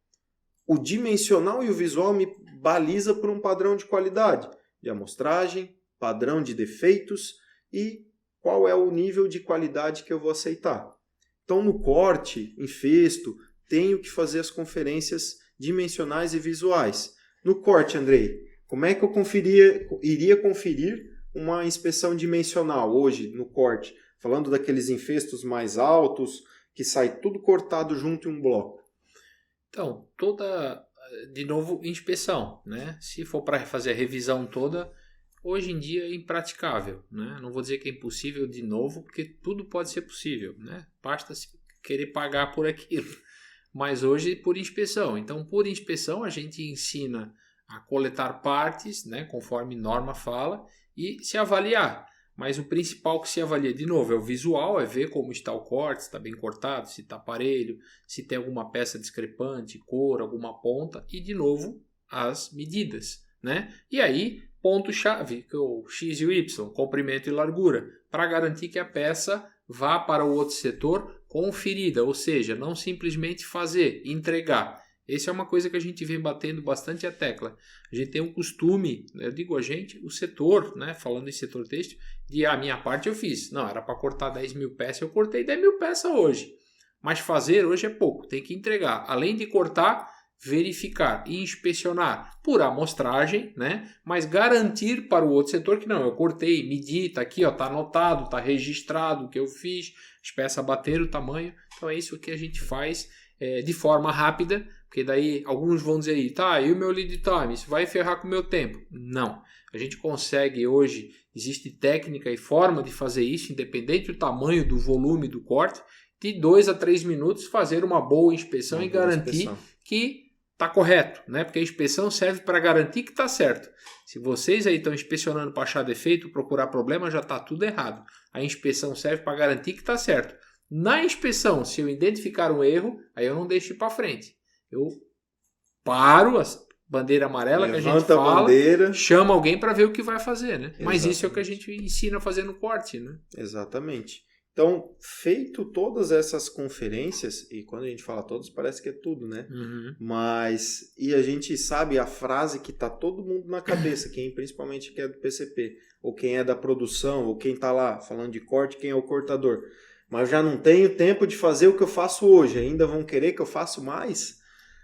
O dimensional e o visual me baliza por um padrão de qualidade, de amostragem, padrão de defeitos e qual é o nível de qualidade que eu vou aceitar. Então, no corte, infesto, tenho que fazer as conferências dimensionais e visuais. No corte, Andrei, como é que eu iria conferir uma inspeção dimensional hoje no corte? Falando daqueles infestos mais altos, que sai tudo cortado junto em um bloco. Então, de novo, inspeção, né? Se for para fazer a revisão toda, hoje em dia é impraticável, né? Não vou dizer que é impossível de novo, porque tudo pode ser possível, né? Basta se querer pagar por aquilo. Mas hoje por inspeção. Então, por inspeção, a gente ensina a coletar partes, né? Conforme norma fala, e se avaliar. mas o principal que se avalia, de novo, é o visual, é ver como está o corte, se está bem cortado, se está parelho, se tem alguma peça discrepante, cor, alguma ponta, e de novo, as medidas, né? E aí, ponto-chave, que é o X e o Y, comprimento e largura, para garantir que a peça vá para o outro setor conferida, ou seja, não simplesmente fazer, entregar. Essa é uma coisa que a gente vem batendo bastante a tecla. A gente tem um costume, eu digo a gente, o setor, né, falando em setor têxtil, de a minha parte eu fiz. Não, era para cortar 10 mil peças, eu cortei 10 mil peças hoje. Mas fazer hoje é pouco, tem que entregar. Além de cortar, verificar e inspecionar por amostragem, né? Mas garantir para o outro setor que não, eu cortei, medi, está aqui, está anotado, está registrado o que eu fiz, as peças bateram o tamanho. Então é isso que a gente faz de forma rápida, porque daí alguns vão dizer aí, tá, e o meu lead time, isso vai ferrar com o meu tempo. Não, a gente consegue hoje, existe técnica e forma de fazer isso, independente do tamanho, do volume do corte, de 2 a 3 minutos fazer uma boa inspeção e garantir que está correto, né? Porque a inspeção serve para garantir que está certo. Se vocês aí estão inspecionando para achar defeito, procurar problema, já está tudo errado. A inspeção serve para garantir que está certo. Na inspeção, se eu identificar um erro, aí eu não deixo ir para frente. Eu paro, a bandeira amarela que a gente fala, chama alguém para ver o que vai fazer, né? Exatamente. Mas isso é o que a gente ensina a fazer no corte, né? Exatamente. Então, feito todas essas conferências, e quando a gente fala todas, parece que é tudo, né? Uhum. Mas, e a gente sabe a frase que tá todo mundo na cabeça, principalmente quem é do PCP, ou quem é da produção, ou quem tá lá falando de corte, quem é o cortador. Mas eu já não tenho tempo de fazer o que eu faço hoje, ainda vão querer que eu faça mais?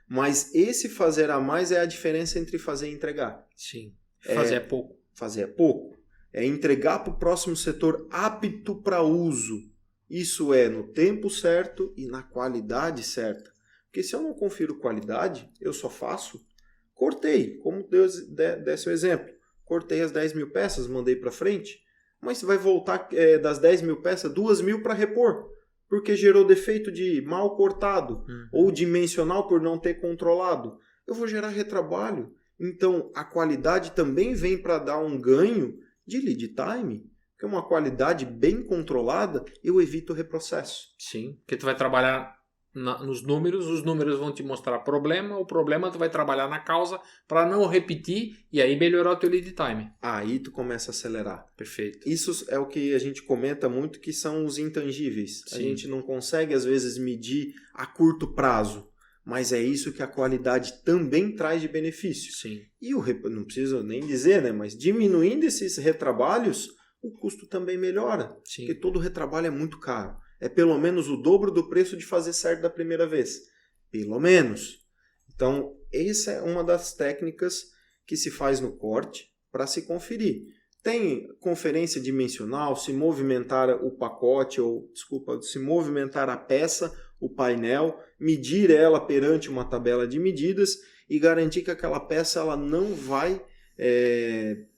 Mas esse fazer a mais é a diferença entre fazer e entregar. Sim, fazer é pouco. Fazer é pouco. É entregar para o próximo setor apto para uso. Isso é no tempo certo e na qualidade certa. Porque se eu não confiro qualidade, eu só faço. Cortei, como Deus desse o exemplo. Cortei as 10 mil peças, mandei para frente. Mas vai voltar das 10 mil peças, 2 mil para repor. Porque gerou defeito de mal cortado ou dimensional por não ter controlado. Eu vou gerar retrabalho. Então, a qualidade também vem para dar um ganho de lead time, que é uma qualidade bem controlada, eu evito o reprocesso. Sim, porque tu vai trabalhar nos números, os números vão te mostrar o problema tu vai trabalhar na causa para não repetir e aí melhorar o teu lead time. Aí tu começa a acelerar. Perfeito. Isso é o que a gente comenta muito, que são os intangíveis. Sim. A gente não consegue, às vezes, medir a curto prazo. Mas é isso que a qualidade também traz de benefício. Sim. E não preciso nem dizer, né? Mas diminuindo esses retrabalhos, o custo também melhora. Sim. Porque todo retrabalho é muito caro. É pelo menos o dobro do preço de fazer certo da primeira vez. Pelo menos. Então, essa é uma das técnicas que se faz no corte para se conferir. Tem conferência dimensional, se movimentar o pacote, se movimentar a peça, o painel, medir ela perante uma tabela de medidas e garantir que aquela peça ela não vai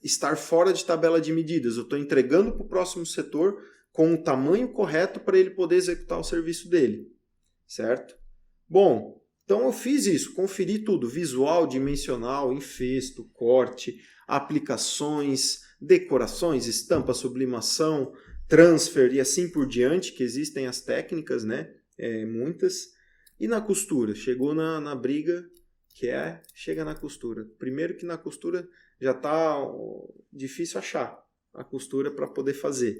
estar fora de tabela de medidas. Eu estou entregando para o próximo setor com o tamanho correto para ele poder executar o serviço dele. Certo? Bom, então eu fiz isso, conferi tudo, visual, dimensional, infesto, corte, aplicações, decorações, estampa, sublimação, transfer e assim por diante, que existem as técnicas, né? Muitas. E na costura, chegou na briga, chega na costura. Primeiro que na costura já está difícil achar a costura para poder fazer.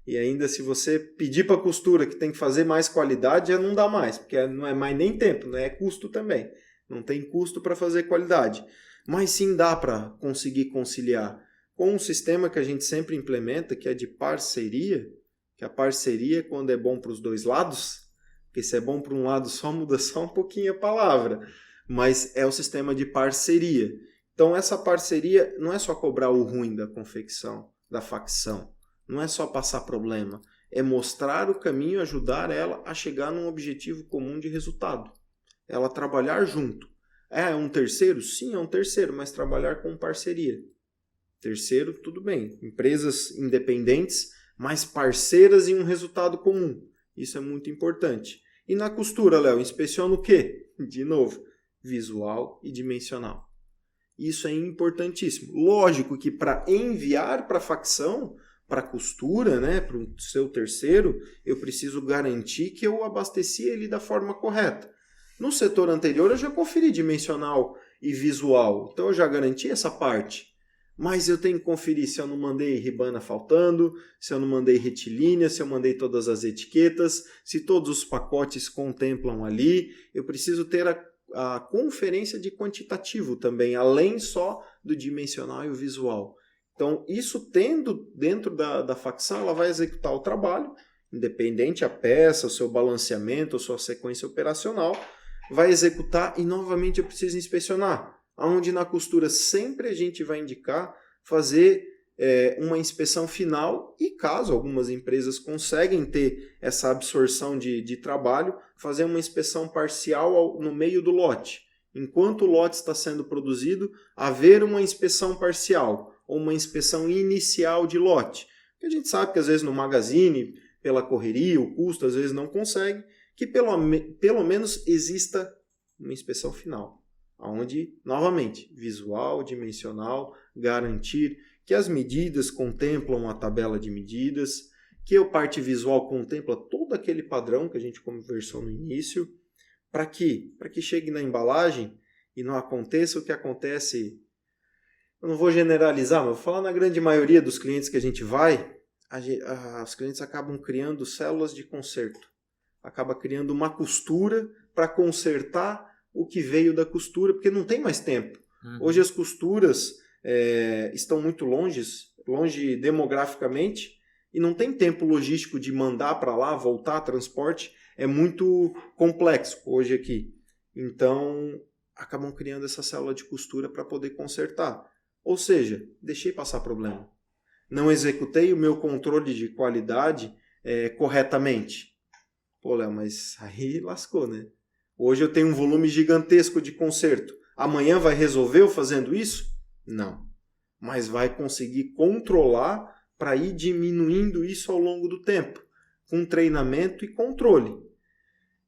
E ainda se você pedir para a costura que tem que fazer mais qualidade, já não dá mais, porque não é mais nem tempo, né? É custo também. Não tem custo para fazer qualidade. Mas sim dá para conseguir conciliar com um sistema que a gente sempre implementa, que é de parceria, que a parceria, quando é bom para os dois lados, porque se é bom para um lado só muda só um pouquinho a palavra, mas é o sistema de parceria. Então essa parceria não é só cobrar o ruim da confecção, da facção, não é só passar problema, é mostrar o caminho, ajudar ela a chegar num objetivo comum de resultado. Ela trabalhar junto. É um terceiro? Sim, é um terceiro, mas trabalhar com parceria. Terceiro, tudo bem. Empresas independentes, mas parceiras em um resultado comum. Isso é muito importante. E na costura, Léo, inspeciona o quê? De novo, visual e dimensional. Isso é importantíssimo. Lógico que para enviar para a facção, para costura, né, para o seu terceiro, eu preciso garantir que eu abasteci ele da forma correta. No setor anterior eu já conferi dimensional e visual, então eu já garanti essa parte. Mas eu tenho que conferir se eu não mandei ribana faltando, se eu não mandei retilínea, se eu mandei todas as etiquetas, se todos os pacotes contemplam ali. Eu preciso ter a conferência de quantitativo também, além só do dimensional e o visual. Então, isso tendo dentro da facção, ela vai executar o trabalho, independente a peça, o seu balanceamento, a sua sequência operacional, vai executar e novamente eu preciso inspecionar. Onde na costura sempre a gente vai indicar fazer uma inspeção final e caso algumas empresas conseguem ter essa absorção de trabalho, fazer uma inspeção parcial no meio do lote. Enquanto o lote está sendo produzido, haver uma inspeção parcial ou uma inspeção inicial de lote. Porque a gente sabe que às vezes no magazine, pela correria, o custo às vezes não consegue, que pelo menos exista uma inspeção final. Onde, novamente, visual, dimensional, garantir que as medidas contemplam a tabela de medidas, que a parte visual contempla todo aquele padrão que a gente conversou no início, para que chegue na embalagem e não aconteça o que acontece. Eu não vou generalizar, mas vou falar na grande maioria dos clientes que a gente vai, os clientes acabam criando células de conserto, acaba criando uma costura para consertar o que veio da costura, porque não tem mais tempo. Hoje as costuras estão muito longe demograficamente, e não tem tempo logístico de mandar para lá, voltar, transporte, é muito complexo hoje aqui. Então, acabam criando essa célula de costura para poder consertar. Ou seja, deixei passar problema. Não executei o meu controle de qualidade corretamente. Pô, Léo, mas aí lascou, né? Hoje eu tenho um volume gigantesco de conserto. Amanhã vai resolver eu fazendo isso? Não. Mas vai conseguir controlar para ir diminuindo isso ao longo do tempo, com treinamento e controle.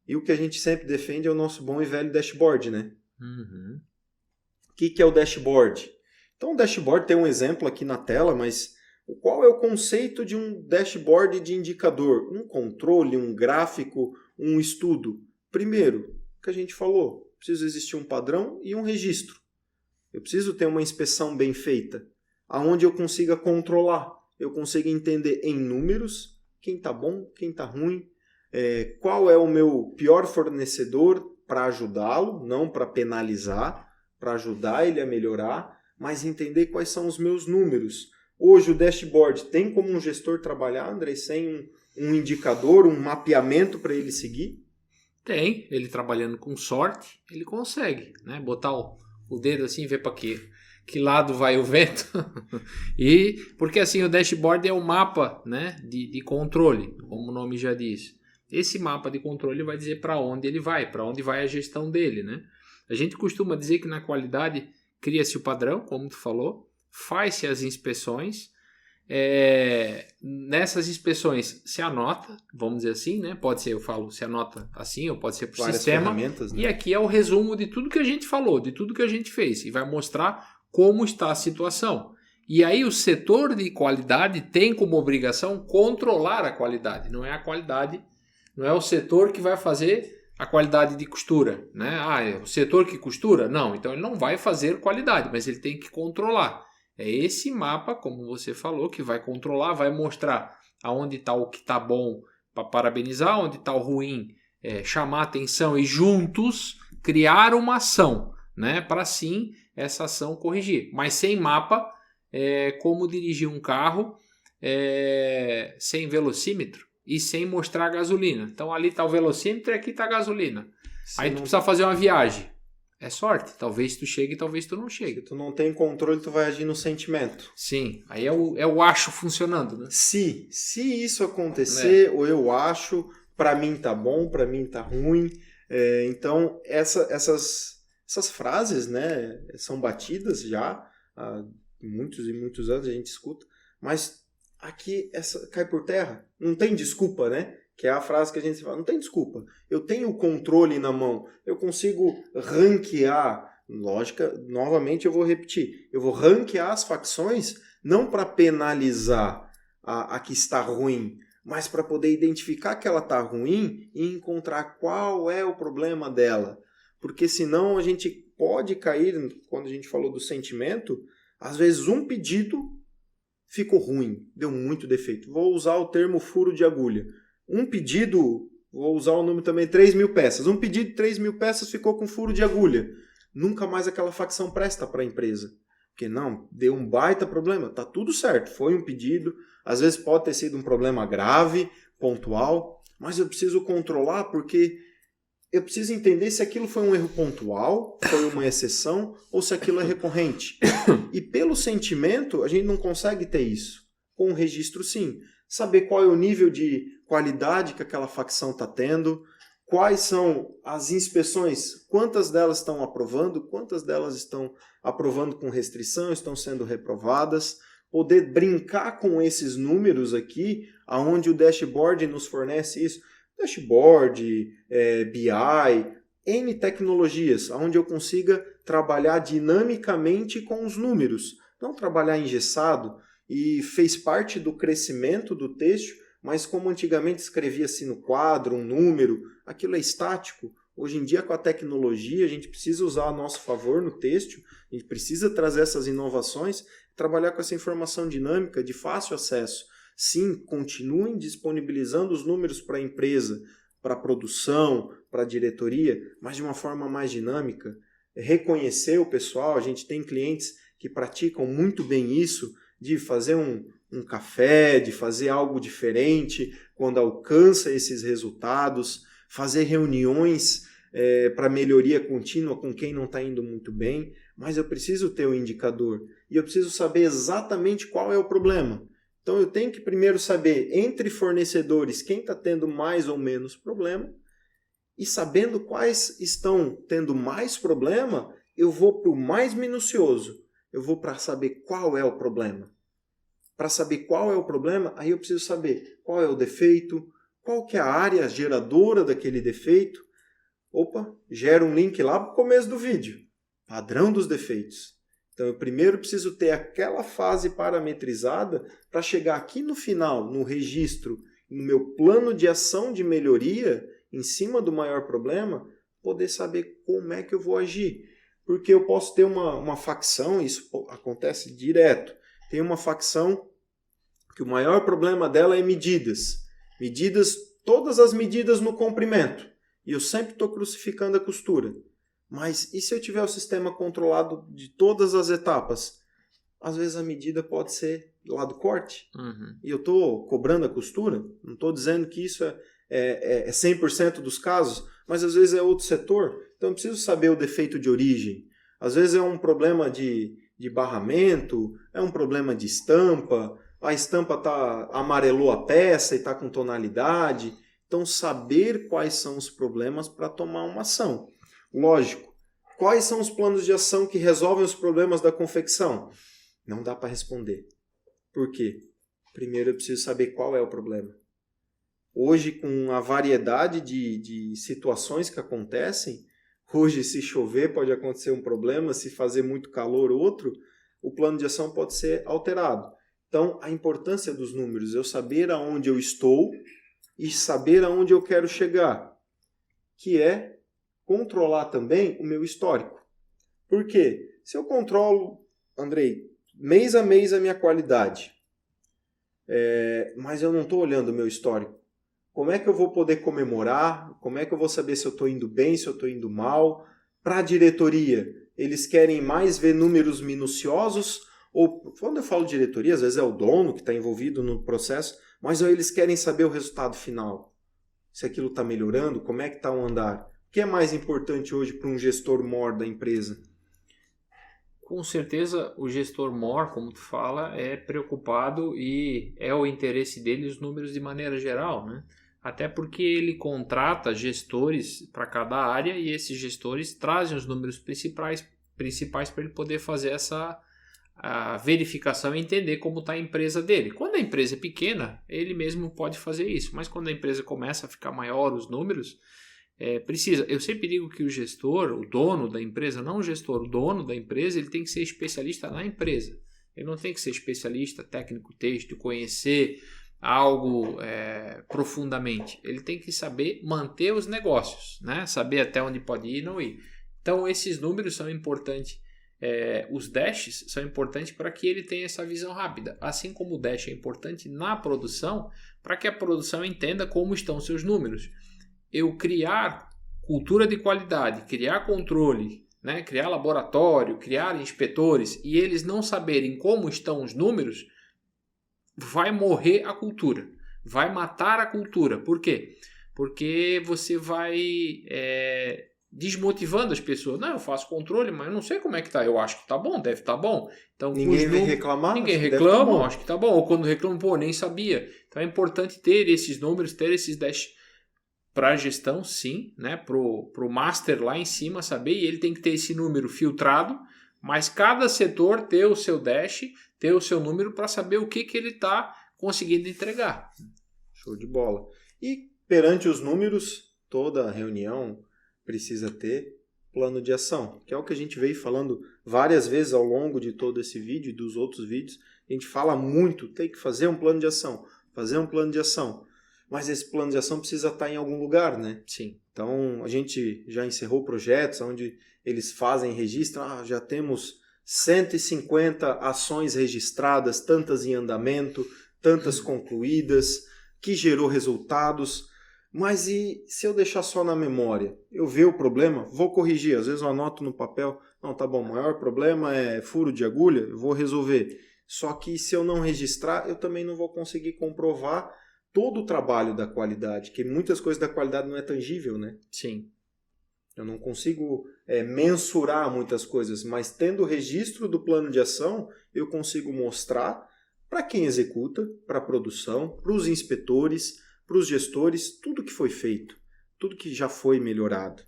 E o que a gente sempre defende é o nosso bom e velho dashboard, né? O que é o dashboard? Então o dashboard tem um exemplo aqui na tela, mas qual é o conceito de um dashboard de indicador? Um controle, um gráfico, um estudo? Primeiro, o que a gente falou, precisa existir um padrão e um registro. Eu preciso ter uma inspeção bem feita, aonde eu consiga controlar, eu consiga entender em números quem está bom, quem está ruim, qual é o meu pior fornecedor para ajudá-lo, não para penalizar, para ajudar ele a melhorar, mas entender quais são os meus números. Hoje o dashboard tem como um gestor trabalhar, André, sem um indicador, um mapeamento para ele seguir? Tem, ele trabalhando com sorte, ele consegue, né? Botar o dedo assim e ver para que lado vai o vento. E porque assim o dashboard é o mapa, né, de controle, como o nome já diz. Esse mapa de controle vai dizer para onde ele vai, para onde vai a gestão dele, né? A gente costuma dizer que na qualidade cria-se o padrão, como tu falou, faz-se as inspeções. Nessas inspeções se anota, vamos dizer assim, né? Pode ser, eu falo, se anota assim, ou pode ser por sistema. Né? E aqui é o resumo de tudo que a gente falou, de tudo que a gente fez, e vai mostrar como está a situação. E aí o setor de qualidade tem como obrigação controlar a qualidade, não é a qualidade, não é o setor que vai fazer a qualidade de costura, né? É o setor que costura? Não, então ele não vai fazer qualidade, mas ele tem que controlar. É esse mapa, como você falou, que vai controlar, vai mostrar aonde está o que está bom para parabenizar, onde está o ruim, chamar atenção e juntos criar uma ação, né? Para sim essa ação corrigir. Mas sem mapa, como dirigir um carro sem velocímetro e sem mostrar a gasolina. Então ali está o velocímetro e aqui está a gasolina. Aí tu precisa fazer uma viagem. É sorte. Talvez tu chegue, talvez tu não chegue. Se tu não tem controle, tu vai agir no sentimento. Sim. Aí é o acho funcionando, né? Se isso acontecer, ou eu acho, para mim tá bom, para mim tá ruim. Então, essas frases, né, são batidas já há muitos e muitos anos, a gente escuta. Mas aqui cai por terra. Não tem desculpa, né? Que é a frase que a gente fala, não tem desculpa. Eu tenho o controle na mão, eu consigo ranquear. Lógica, novamente eu vou repetir. Eu vou ranquear as facções não para penalizar a que está ruim, mas para poder identificar que ela está ruim e encontrar qual é o problema dela. Porque senão a gente pode cair, quando a gente falou do sentimento, às vezes um pedido ficou ruim, deu muito defeito. Vou usar o termo furo de agulha. Um pedido, vou usar o número também, 3.000 peças. Um pedido de 3.000 peças ficou com furo de agulha. Nunca mais aquela facção presta para a empresa. Porque não, deu um baita problema. Tá tudo certo, foi um pedido. Às vezes pode ter sido um problema grave, pontual, mas eu preciso controlar porque eu preciso entender se aquilo foi um erro pontual, foi uma exceção ou se aquilo é recorrente. E pelo sentimento, a gente não consegue ter isso. Com o registro, sim. Saber qual é o nível de qualidade que aquela facção está tendo, quais são as inspeções, quantas delas estão aprovando, quantas delas estão aprovando com restrição, estão sendo reprovadas. Poder brincar com esses números aqui, aonde o dashboard nos fornece isso. Dashboard, BI, N tecnologias, onde eu consiga trabalhar dinamicamente com os números, não trabalhar engessado. E fez parte do crescimento do texto, mas como antigamente escrevia-se no quadro, um número, aquilo é estático. Hoje em dia, com a tecnologia, a gente precisa usar a nosso favor no texto, a gente precisa trazer essas inovações, trabalhar com essa informação dinâmica de fácil acesso. Sim, continuem disponibilizando os números para a empresa, para a produção, para a diretoria, mas de uma forma mais dinâmica. Reconhecer o pessoal, a gente tem clientes que praticam muito bem isso, de fazer um café, de fazer algo diferente quando alcança esses resultados, fazer reuniões para melhoria contínua com quem não está indo muito bem, mas eu preciso ter o indicador e eu preciso saber exatamente qual é o problema. Então eu tenho que primeiro saber entre fornecedores quem está tendo mais ou menos problema e sabendo quais estão tendo mais problema, eu vou para o mais minucioso. Eu vou para saber qual é o problema. Para saber qual é o problema, aí eu preciso saber qual é o defeito, qual que é a área geradora daquele defeito. Opa, gera um link lá para o começo do vídeo. Padrão dos defeitos. Então eu primeiro preciso ter aquela fase parametrizada para chegar aqui no final, no registro, no meu plano de ação de melhoria, em cima do maior problema, poder saber como é que eu vou agir. Porque eu posso ter uma facção, isso acontece direto, tem uma facção que o maior problema dela é medidas. Todas as medidas no comprimento. E eu sempre estou crucificando a costura. Mas e se eu tiver o sistema controlado de todas as etapas? Às vezes a medida pode ser lá do corte. Uhum. E eu estou cobrando a costura. Não estou dizendo que isso é 100% dos casos, mas às vezes é outro setor. Então eu preciso saber o defeito de origem. Às vezes é um problema de barramento, é um problema de estampa, a estampa amarelou a peça e está com tonalidade. Então, saber quais são os problemas para tomar uma ação. Lógico, quais são os planos de ação que resolvem os problemas da confecção? Não dá para responder. Por quê? Primeiro eu preciso saber qual é o problema. Hoje, com a variedade de situações que acontecem, hoje, se chover, pode acontecer um problema, se fazer muito calor, outro, o plano de ação pode ser alterado. Então, a importância dos números, eu saber aonde eu estou e saber aonde eu quero chegar, que é controlar também o meu histórico. Por quê? Se eu controlo, Andrei, mês a mês a minha qualidade, mas eu não estou olhando o meu histórico, como é que eu vou poder comemorar? Como é que eu vou saber se eu estou indo bem, se eu estou indo mal? Para a diretoria, eles querem mais ver números minuciosos? Ou, quando eu falo diretoria, às vezes é o dono que está envolvido no processo, mas eles querem saber o resultado final. Se aquilo está melhorando, como é que está o andar? O que é mais importante hoje para um gestor mor da empresa? Com certeza o gestor mor, como tu fala, é preocupado e é o interesse dele os números de maneira geral, né? Até porque ele contrata gestores para cada área e esses gestores trazem os números principais para ele poder fazer essa verificação e entender como está a empresa dele. Quando a empresa é pequena, ele mesmo pode fazer isso, mas quando a empresa começa a ficar maior os números, precisa. Eu sempre digo que o gestor, o dono da empresa, não o gestor, o dono da empresa, ele tem que ser especialista na empresa. Ele não tem que ser especialista, técnico, texto, conhecer algo profundamente. Ele tem que saber manter os negócios, né? Saber até onde pode ir e não ir. Então, esses números são importantes. Os dashes são importantes para que ele tenha essa visão rápida. Assim como o dash é importante na produção, para que a produção entenda como estão seus números. Eu criar cultura de qualidade, criar controle, né? Criar laboratório, criar inspetores e eles não saberem como estão os números, vai morrer a cultura, vai matar a cultura. Por quê? Porque você vai desmotivando as pessoas. Não, eu faço controle, mas eu não sei como é que tá. Eu acho que tá bom, deve estar bom. Então, ninguém vai reclamar? Ninguém reclama, acho que tá bom. Ou quando reclama, pô, nem sabia. Então é importante ter esses números, ter esses dash para a gestão, sim, né? Pro master lá em cima saber, e ele tem que ter esse número filtrado, mas cada setor ter o seu dash, ter o seu número para saber o que ele está conseguindo entregar. Show de bola. E perante os números, toda reunião precisa ter plano de ação, que é o que a gente veio falando várias vezes ao longo de todo esse vídeo e dos outros vídeos. A gente fala muito, tem que fazer um plano de ação, fazer um plano de ação. Mas esse plano de ação precisa estar em algum lugar, né? Sim. Então, a gente já encerrou projetos onde eles fazem registro, já temos 150 ações registradas, tantas em andamento, tantas concluídas, que gerou resultados. Mas e se eu deixar só na memória? Eu ver o problema, vou corrigir. Às vezes eu anoto no papel, não, tá bom, o maior problema é furo de agulha, eu vou resolver. Só que se eu não registrar, eu também não vou conseguir comprovar todo o trabalho da qualidade, que muitas coisas da qualidade não é tangível, né? Sim. Eu não consigo mensurar muitas coisas, mas tendo o registro do plano de ação, eu consigo mostrar para quem executa, para a produção, para os inspetores, para os gestores, tudo que foi feito, tudo que já foi melhorado.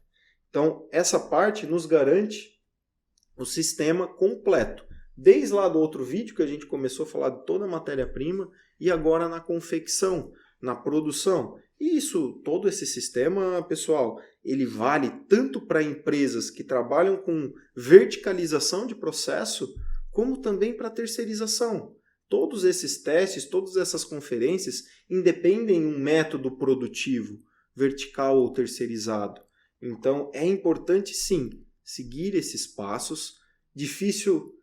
Então, essa parte nos garante o sistema completo. Desde lá do outro vídeo que a gente começou a falar de toda a matéria-prima e agora na confecção, na produção. E isso, todo esse sistema, pessoal, ele vale tanto para empresas que trabalham com verticalização de processo, como também para terceirização. Todos esses testes, todas essas conferências independem de um método produtivo, vertical ou terceirizado. Então, é importante, sim, seguir esses passos. Difícil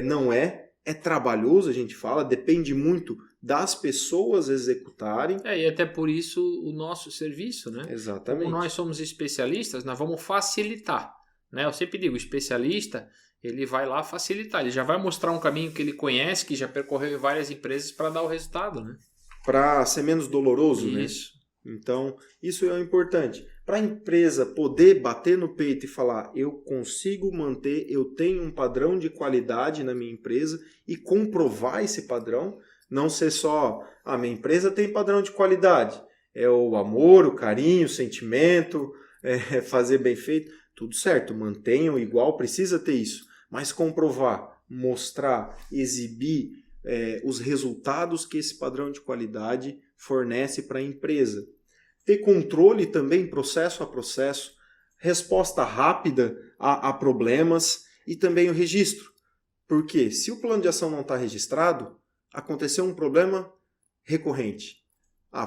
não é trabalhoso, a gente fala, depende muito das pessoas executarem. E até por isso o nosso serviço, né? Exatamente. Como nós somos especialistas, nós vamos facilitar, né? Eu sempre digo, o especialista, ele vai lá facilitar, ele já vai mostrar um caminho que ele conhece, que já percorreu em várias empresas para dar o resultado, né? Para ser menos doloroso, isso, né? Então, isso é importante. Para a empresa poder bater no peito e falar, eu consigo manter, eu tenho um padrão de qualidade na minha empresa e comprovar esse padrão, não ser só, minha empresa tem padrão de qualidade. É o amor, o carinho, o sentimento, fazer bem feito. Tudo certo, mantenham igual, precisa ter isso. Mas comprovar, mostrar, exibir os resultados que esse padrão de qualidade fornece para a empresa. Ter controle também, processo a processo, resposta rápida a problemas e também o registro. Porque se o plano de ação não está registrado, aconteceu um problema recorrente.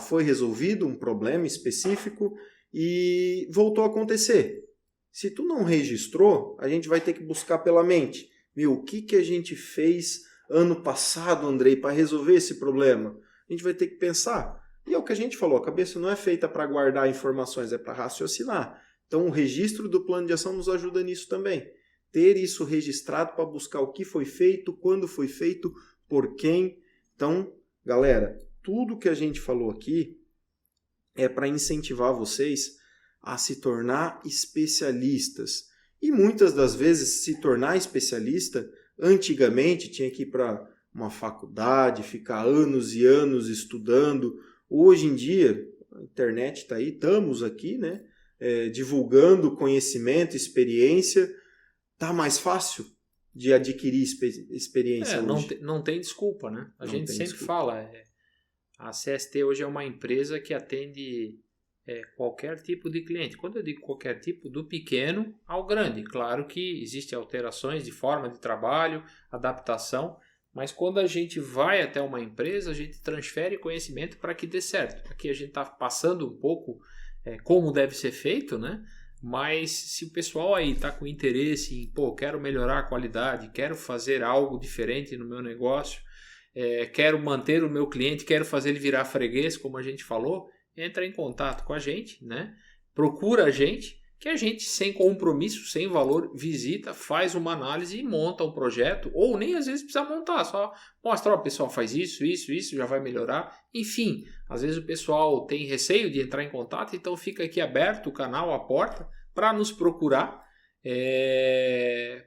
Foi resolvido um problema específico e voltou a acontecer. Se tu não registrou, a gente vai ter que buscar pela mente. O que a gente fez ano passado, Andrei, para resolver esse problema? A gente vai ter que pensar. E é o que a gente falou, a cabeça não é feita para guardar informações, é para raciocinar. Então o registro do plano de ação nos ajuda nisso também. Ter isso registrado para buscar o que foi feito, quando foi feito, por quem. Então, galera, tudo que a gente falou aqui é para incentivar vocês a se tornar especialistas. E muitas das vezes se tornar especialista, antigamente tinha que ir para uma faculdade, ficar anos e anos estudando. Hoje em dia, a internet está aí, estamos aqui, né? Divulgando conhecimento, experiência. Está mais fácil de adquirir experiência hoje. Não tem desculpa, né? A gente sempre fala, a CST hoje é uma empresa que atende qualquer tipo de cliente. Quando eu digo qualquer tipo, do pequeno ao grande. Claro que existem alterações de forma de trabalho, adaptação, Mas quando a gente vai até uma empresa, a gente transfere conhecimento para que dê certo. Aqui a gente está passando um pouco como deve ser feito, né? Mas se o pessoal aí está com interesse em, quero melhorar a qualidade, quero fazer algo diferente no meu negócio, quero manter o meu cliente, quero fazer ele virar freguês, como a gente falou, entra em contato com a gente, né? Procura a gente, que a gente, sem compromisso, sem valor, visita, faz uma análise e monta um projeto, ou nem às vezes precisa montar, só mostra, o pessoal faz isso, já vai melhorar. Enfim, às vezes o pessoal tem receio de entrar em contato, então fica aqui aberto o canal, a porta, para nos procurar,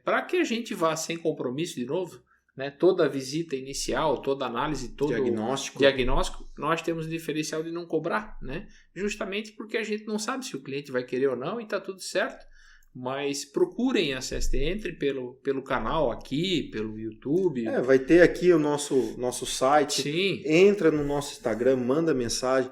para que a gente vá sem compromisso de novo, né? Toda visita inicial, toda análise, todo diagnóstico, nós temos o diferencial de não cobrar, né? Justamente porque a gente não sabe se o cliente vai querer ou não e está tudo certo. Mas procurem a CST, entre pelo canal aqui, pelo YouTube. Vai ter aqui o nosso site. Sim. Entra no nosso Instagram, manda mensagem.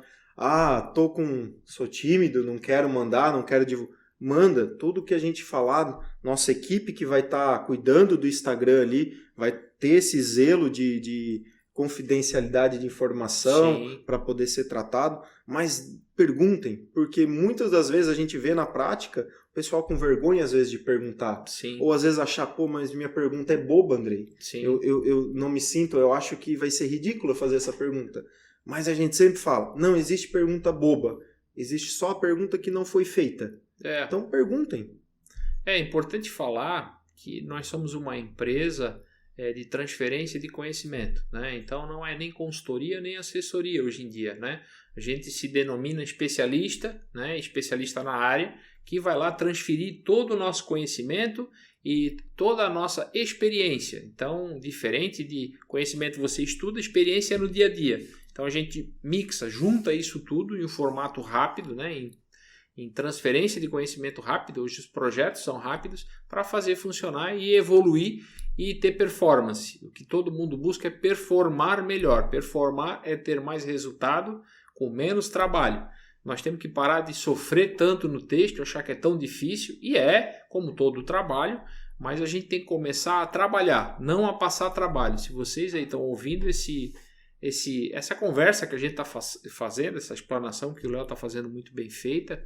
Sou tímido, não quero mandar, não quero divulgar. Manda tudo que a gente falar. Nossa equipe que vai estar cuidando do Instagram ali vai ter esse zelo de confidencialidade de informação para poder ser tratado. Mas perguntem, porque muitas das vezes a gente vê na prática o pessoal com vergonha às vezes de perguntar. Sim. Ou às vezes achar, mas minha pergunta é boba, Andrei. Sim. Eu não me sinto, eu acho que vai ser ridículo fazer essa pergunta. Mas a gente sempre fala, não existe pergunta boba. Existe só a pergunta que não foi feita. Então perguntem. É importante falar que nós somos uma empresa de transferência de conhecimento, né? Então não é nem consultoria nem assessoria hoje em dia, né? A gente se denomina especialista, né? Especialista na área, que vai lá transferir todo o nosso conhecimento e toda a nossa experiência. Então, diferente de conhecimento você estuda, experiência é no dia a dia. Então a gente mixa, junta isso tudo em um formato rápido, né? Em transferência de conhecimento rápido, hoje os projetos são rápidos, para fazer funcionar e evoluir e ter performance. O que todo mundo busca é performar melhor. Performar é ter mais resultado com menos trabalho. Nós temos que parar de sofrer tanto no texto, achar que é tão difícil, e como todo trabalho, mas a gente tem que começar a trabalhar, não a passar trabalho. Se vocês aí estão ouvindo essa conversa que a gente está fazendo, essa explanação que o Léo está fazendo muito bem feita,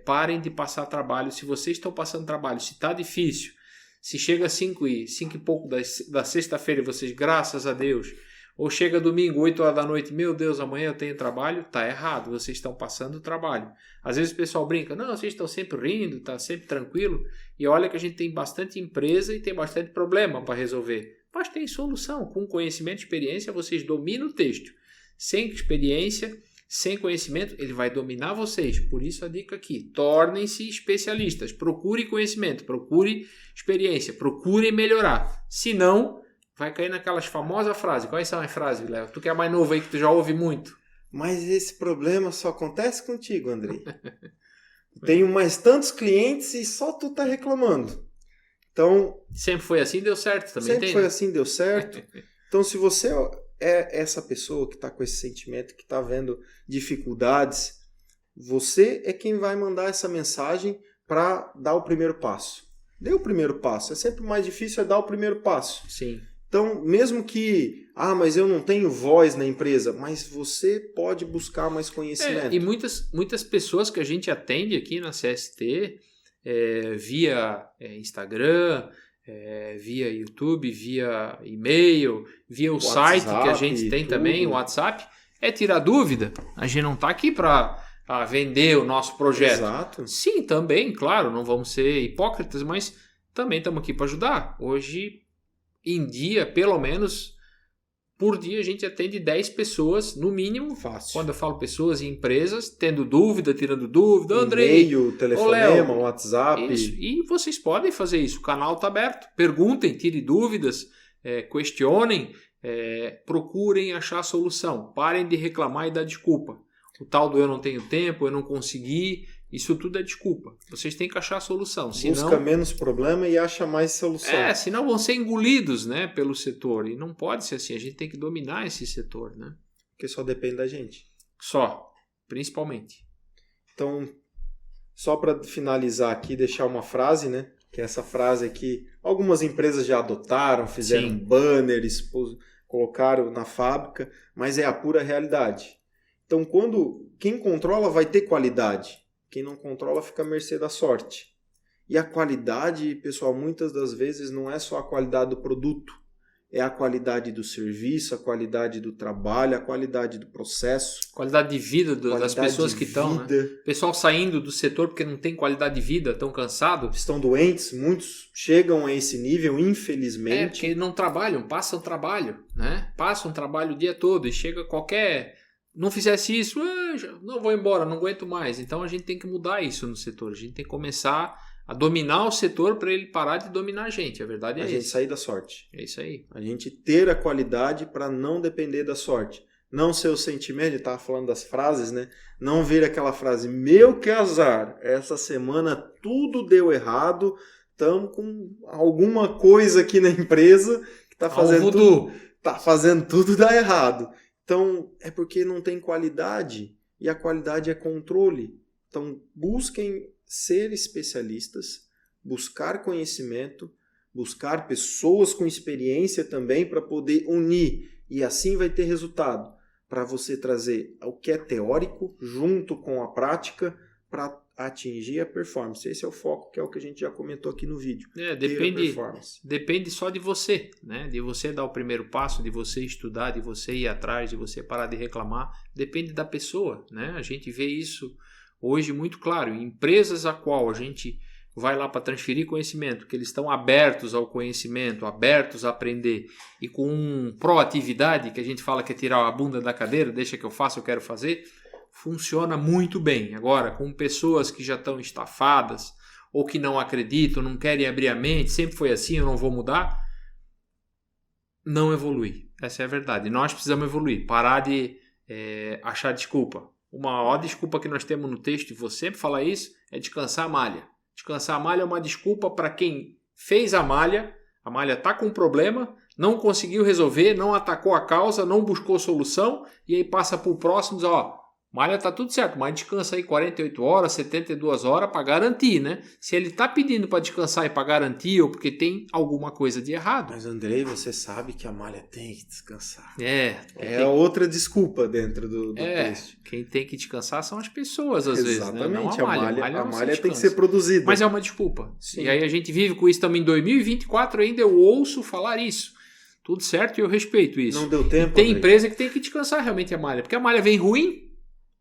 parem de passar trabalho. Se vocês estão passando trabalho, se está difícil, se chega às 5 e pouco da sexta-feira, vocês, graças a Deus, ou chega domingo, 8 horas da noite, meu Deus, amanhã eu tenho trabalho, está errado, vocês estão passando trabalho. Às vezes o pessoal brinca, não, vocês estão sempre rindo, está sempre tranquilo, e olha que a gente tem bastante empresa e tem bastante problema para resolver. Mas tem solução. Com conhecimento e experiência, vocês dominam o texto. Sem experiência, sem conhecimento, ele vai dominar vocês. Por isso a dica aqui. Tornem-se especialistas. Procure conhecimento, procure experiência, procure melhorar. Se não, vai cair naquelas famosas frases. Quais são as frases, Léo? Tu que é mais novo aí, que tu já ouve muito. Mas esse problema só acontece contigo, Andrei. Tenho mais tantos clientes e só tu tá reclamando. Então, sempre foi assim, deu certo também. Sempre foi assim, deu certo. Então, se você é essa pessoa que está com esse sentimento, que está vendo dificuldades, você é quem vai mandar essa mensagem para dar o primeiro passo. Dê o primeiro passo. É sempre mais difícil dar o primeiro passo. Sim. Então, mesmo que, mas eu não tenho voz na empresa, mas você pode buscar mais conhecimento. E muitas pessoas que a gente atende aqui na CST, via Instagram, via YouTube, via e-mail, via o site que a gente tem também, o WhatsApp, tirar dúvida. A gente não está aqui para vender o nosso projeto. Exato. Sim, também, claro, não vamos ser hipócritas, mas também estamos aqui para ajudar. Hoje em dia, pelo menos, por dia a gente atende 10 pessoas, no mínimo. Fácil. Quando eu falo pessoas e empresas, tendo dúvida, tirando dúvida. Andrei, e-mail, telefonema, WhatsApp. Isso. E vocês podem fazer isso. O canal está aberto. Perguntem, tirem dúvidas, questionem, procurem achar a solução. Parem de reclamar e dar desculpa. O tal do eu não tenho tempo, eu não consegui... Isso tudo é desculpa. Vocês têm que achar a solução. Busca menos problema e acha mais solução. Senão vão ser engolidos, né, pelo setor. E não pode ser assim. A gente tem que dominar esse setor, né? Porque só depende da gente. Só. Principalmente. Então, só para finalizar aqui, deixar uma frase, né? que é essa frase que algumas empresas já adotaram, fizeram Sim. banners, colocaram na fábrica, mas é a pura realidade. Então, quem controla vai ter qualidade, quem não controla fica à mercê da sorte. E a qualidade, pessoal, muitas das vezes não é só a qualidade do produto, é a qualidade do serviço, a qualidade do trabalho, a qualidade do processo. Qualidade de vida das pessoas que estão, né? Pessoal saindo do setor porque não tem qualidade de vida, estão cansados. Estão doentes, muitos chegam a esse nível, infelizmente. Porque não trabalham, passam trabalho, né? Passam trabalho o dia todo e chega qualquer... Não fizesse isso, não vou embora, não aguento mais. Então a gente tem que mudar isso no setor. A gente tem que começar a dominar o setor para ele parar de dominar a gente. A verdade é a gente sair da sorte. É isso aí. A gente ter a qualidade para não depender da sorte. Não ser o sentimento, ele estava falando das frases, né? Não vir aquela frase, meu que azar, essa semana tudo deu errado, estamos com alguma coisa aqui na empresa que está fazendo tudo dar errado. Então, é porque não tem qualidade, e a qualidade é controle. Então, busquem ser especialistas, buscar conhecimento, buscar pessoas com experiência também para poder unir, e assim vai ter resultado, para você trazer o que é teórico junto com a prática para atingir a performance. Esse é o foco, que é o que a gente já comentou aqui no vídeo. Depende só de você, né? De você dar o primeiro passo, de você estudar, de você ir atrás, de você parar de reclamar. Depende da pessoa, né? A gente vê isso hoje muito claro. Empresas a qual a gente vai lá para transferir conhecimento, que eles estão abertos ao conhecimento, abertos a aprender e com proatividade, que a gente fala que é tirar a bunda da cadeira, deixa que eu faça, eu quero fazer, funciona muito bem. Agora, com pessoas que já estão estafadas ou que não acreditam, não querem abrir a mente, sempre foi assim, eu não vou mudar, não evolui. Essa é a verdade. Nós precisamos evoluir, parar de achar desculpa. Uma maior desculpa que nós temos no texto, e vou sempre falar isso, é descansar a malha. Descansar a malha é uma desculpa para quem fez a malha está com um problema, não conseguiu resolver, não atacou a causa, não buscou solução, e aí passa para o próximo e diz, malha está tudo certo, mas descansa aí 48 horas, 72 horas para garantir, né? Se ele está pedindo para descansar e para garantir, ou porque tem alguma coisa de errado. Mas Andrei, você sabe que a malha tem que descansar. É outra desculpa dentro do texto. Quem tem que descansar são as pessoas, às vezes. Exatamente, né? Não a malha tem que ser produzida. Mas é uma desculpa. Sim. E aí a gente vive com isso também em 2024, ainda eu ouço falar isso. Tudo certo e eu respeito isso. Não deu tempo. E tem empresa que tem que descansar realmente a malha, porque a malha vem ruim.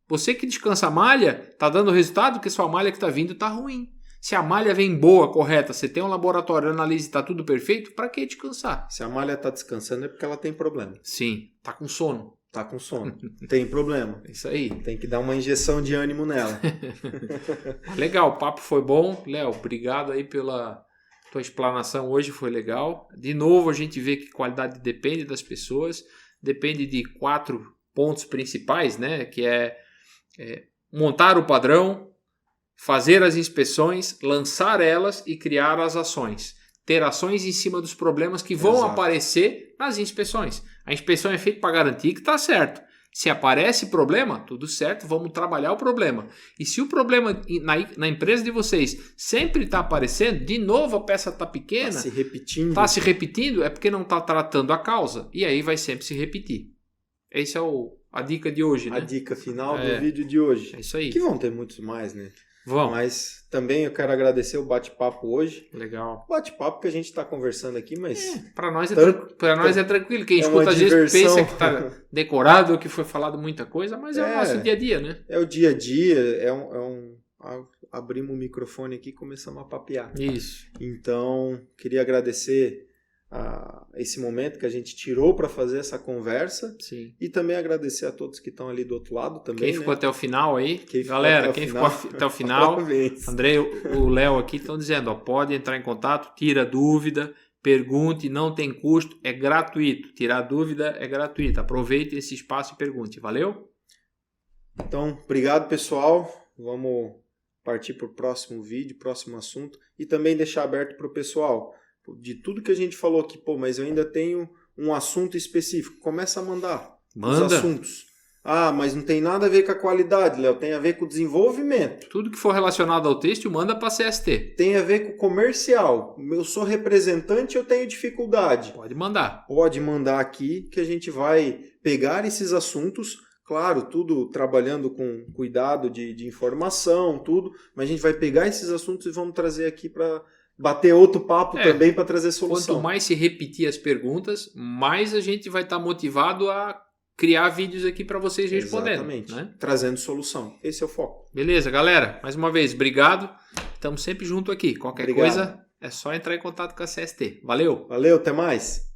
Você que descansa a malha, está dando resultado porque sua malha que está vindo está ruim. Se a malha vem boa, correta, você tem um laboratório, analisa e está tudo perfeito, para que descansar? Se a malha está descansando é porque ela tem problema. Sim, está com sono. Está com sono. Tem problema. Isso aí. Tem que dar uma injeção de ânimo nela. Legal, o papo foi bom. Léo, obrigado aí pela tua explanação hoje, foi legal. De novo, a gente vê que qualidade depende das pessoas, depende de 4 pontos principais, né? Que é montar o padrão, fazer as inspeções, lançar elas e criar as ações. Ter ações em cima dos problemas que vão aparecer nas inspeções. A inspeção é feita para garantir que está certo. Se aparece problema, tudo certo, vamos trabalhar o problema. E se o problema na empresa de vocês sempre está aparecendo, de novo a peça está pequena, está se repetindo, é porque não está tratando a causa. E aí vai sempre se repetir. Essa é a dica de hoje, né? A dica final do vídeo de hoje. É isso aí. Que vão ter muitos mais, né? Vão. Mas também eu quero agradecer o bate-papo hoje. Legal. Bate-papo que a gente está conversando aqui, mas... Para nós é tranquilo. Quem escuta às vezes pensa que está decorado ou que foi falado muita coisa, mas é o nosso dia a dia, né? É o dia a dia, abrimos o microfone aqui e começamos a papear. Isso. Então, queria agradecer esse momento que a gente tirou para fazer essa conversa. Sim. E também agradecer a todos que estão ali do outro lado também. Quem ficou até o final aí. Galera, quem ficou até o final, Andrei, o Léo aqui estão dizendo, pode entrar em contato, tira dúvida, pergunte, não tem custo, é gratuito. Tirar dúvida é gratuito. Aproveite esse espaço e pergunte. Valeu? Então, obrigado, pessoal. Vamos partir para o próximo vídeo, próximo assunto. E também deixar aberto para o pessoal. De tudo que a gente falou aqui, mas eu ainda tenho um assunto específico. Começa a mandar os assuntos. Ah, mas não tem nada a ver com a qualidade, Léo. Tem a ver com o desenvolvimento. Tudo que for relacionado ao têxtil, manda para CST. Tem a ver com o comercial. Eu sou representante, eu tenho dificuldade. Pode mandar. Pode mandar aqui que a gente vai pegar esses assuntos, claro, tudo trabalhando com cuidado de informação, tudo, mas a gente vai pegar esses assuntos e vamos trazer aqui para bater outro papo também para trazer solução. Quanto mais se repetir as perguntas, mais a gente vai estar motivado a criar vídeos aqui para vocês respondendo. Exatamente. Né? Trazendo solução. Esse é o foco. Beleza, galera? Mais uma vez, obrigado. Estamos sempre junto aqui. Qualquer coisa, é só entrar em contato com a CST. Valeu! Valeu, até mais!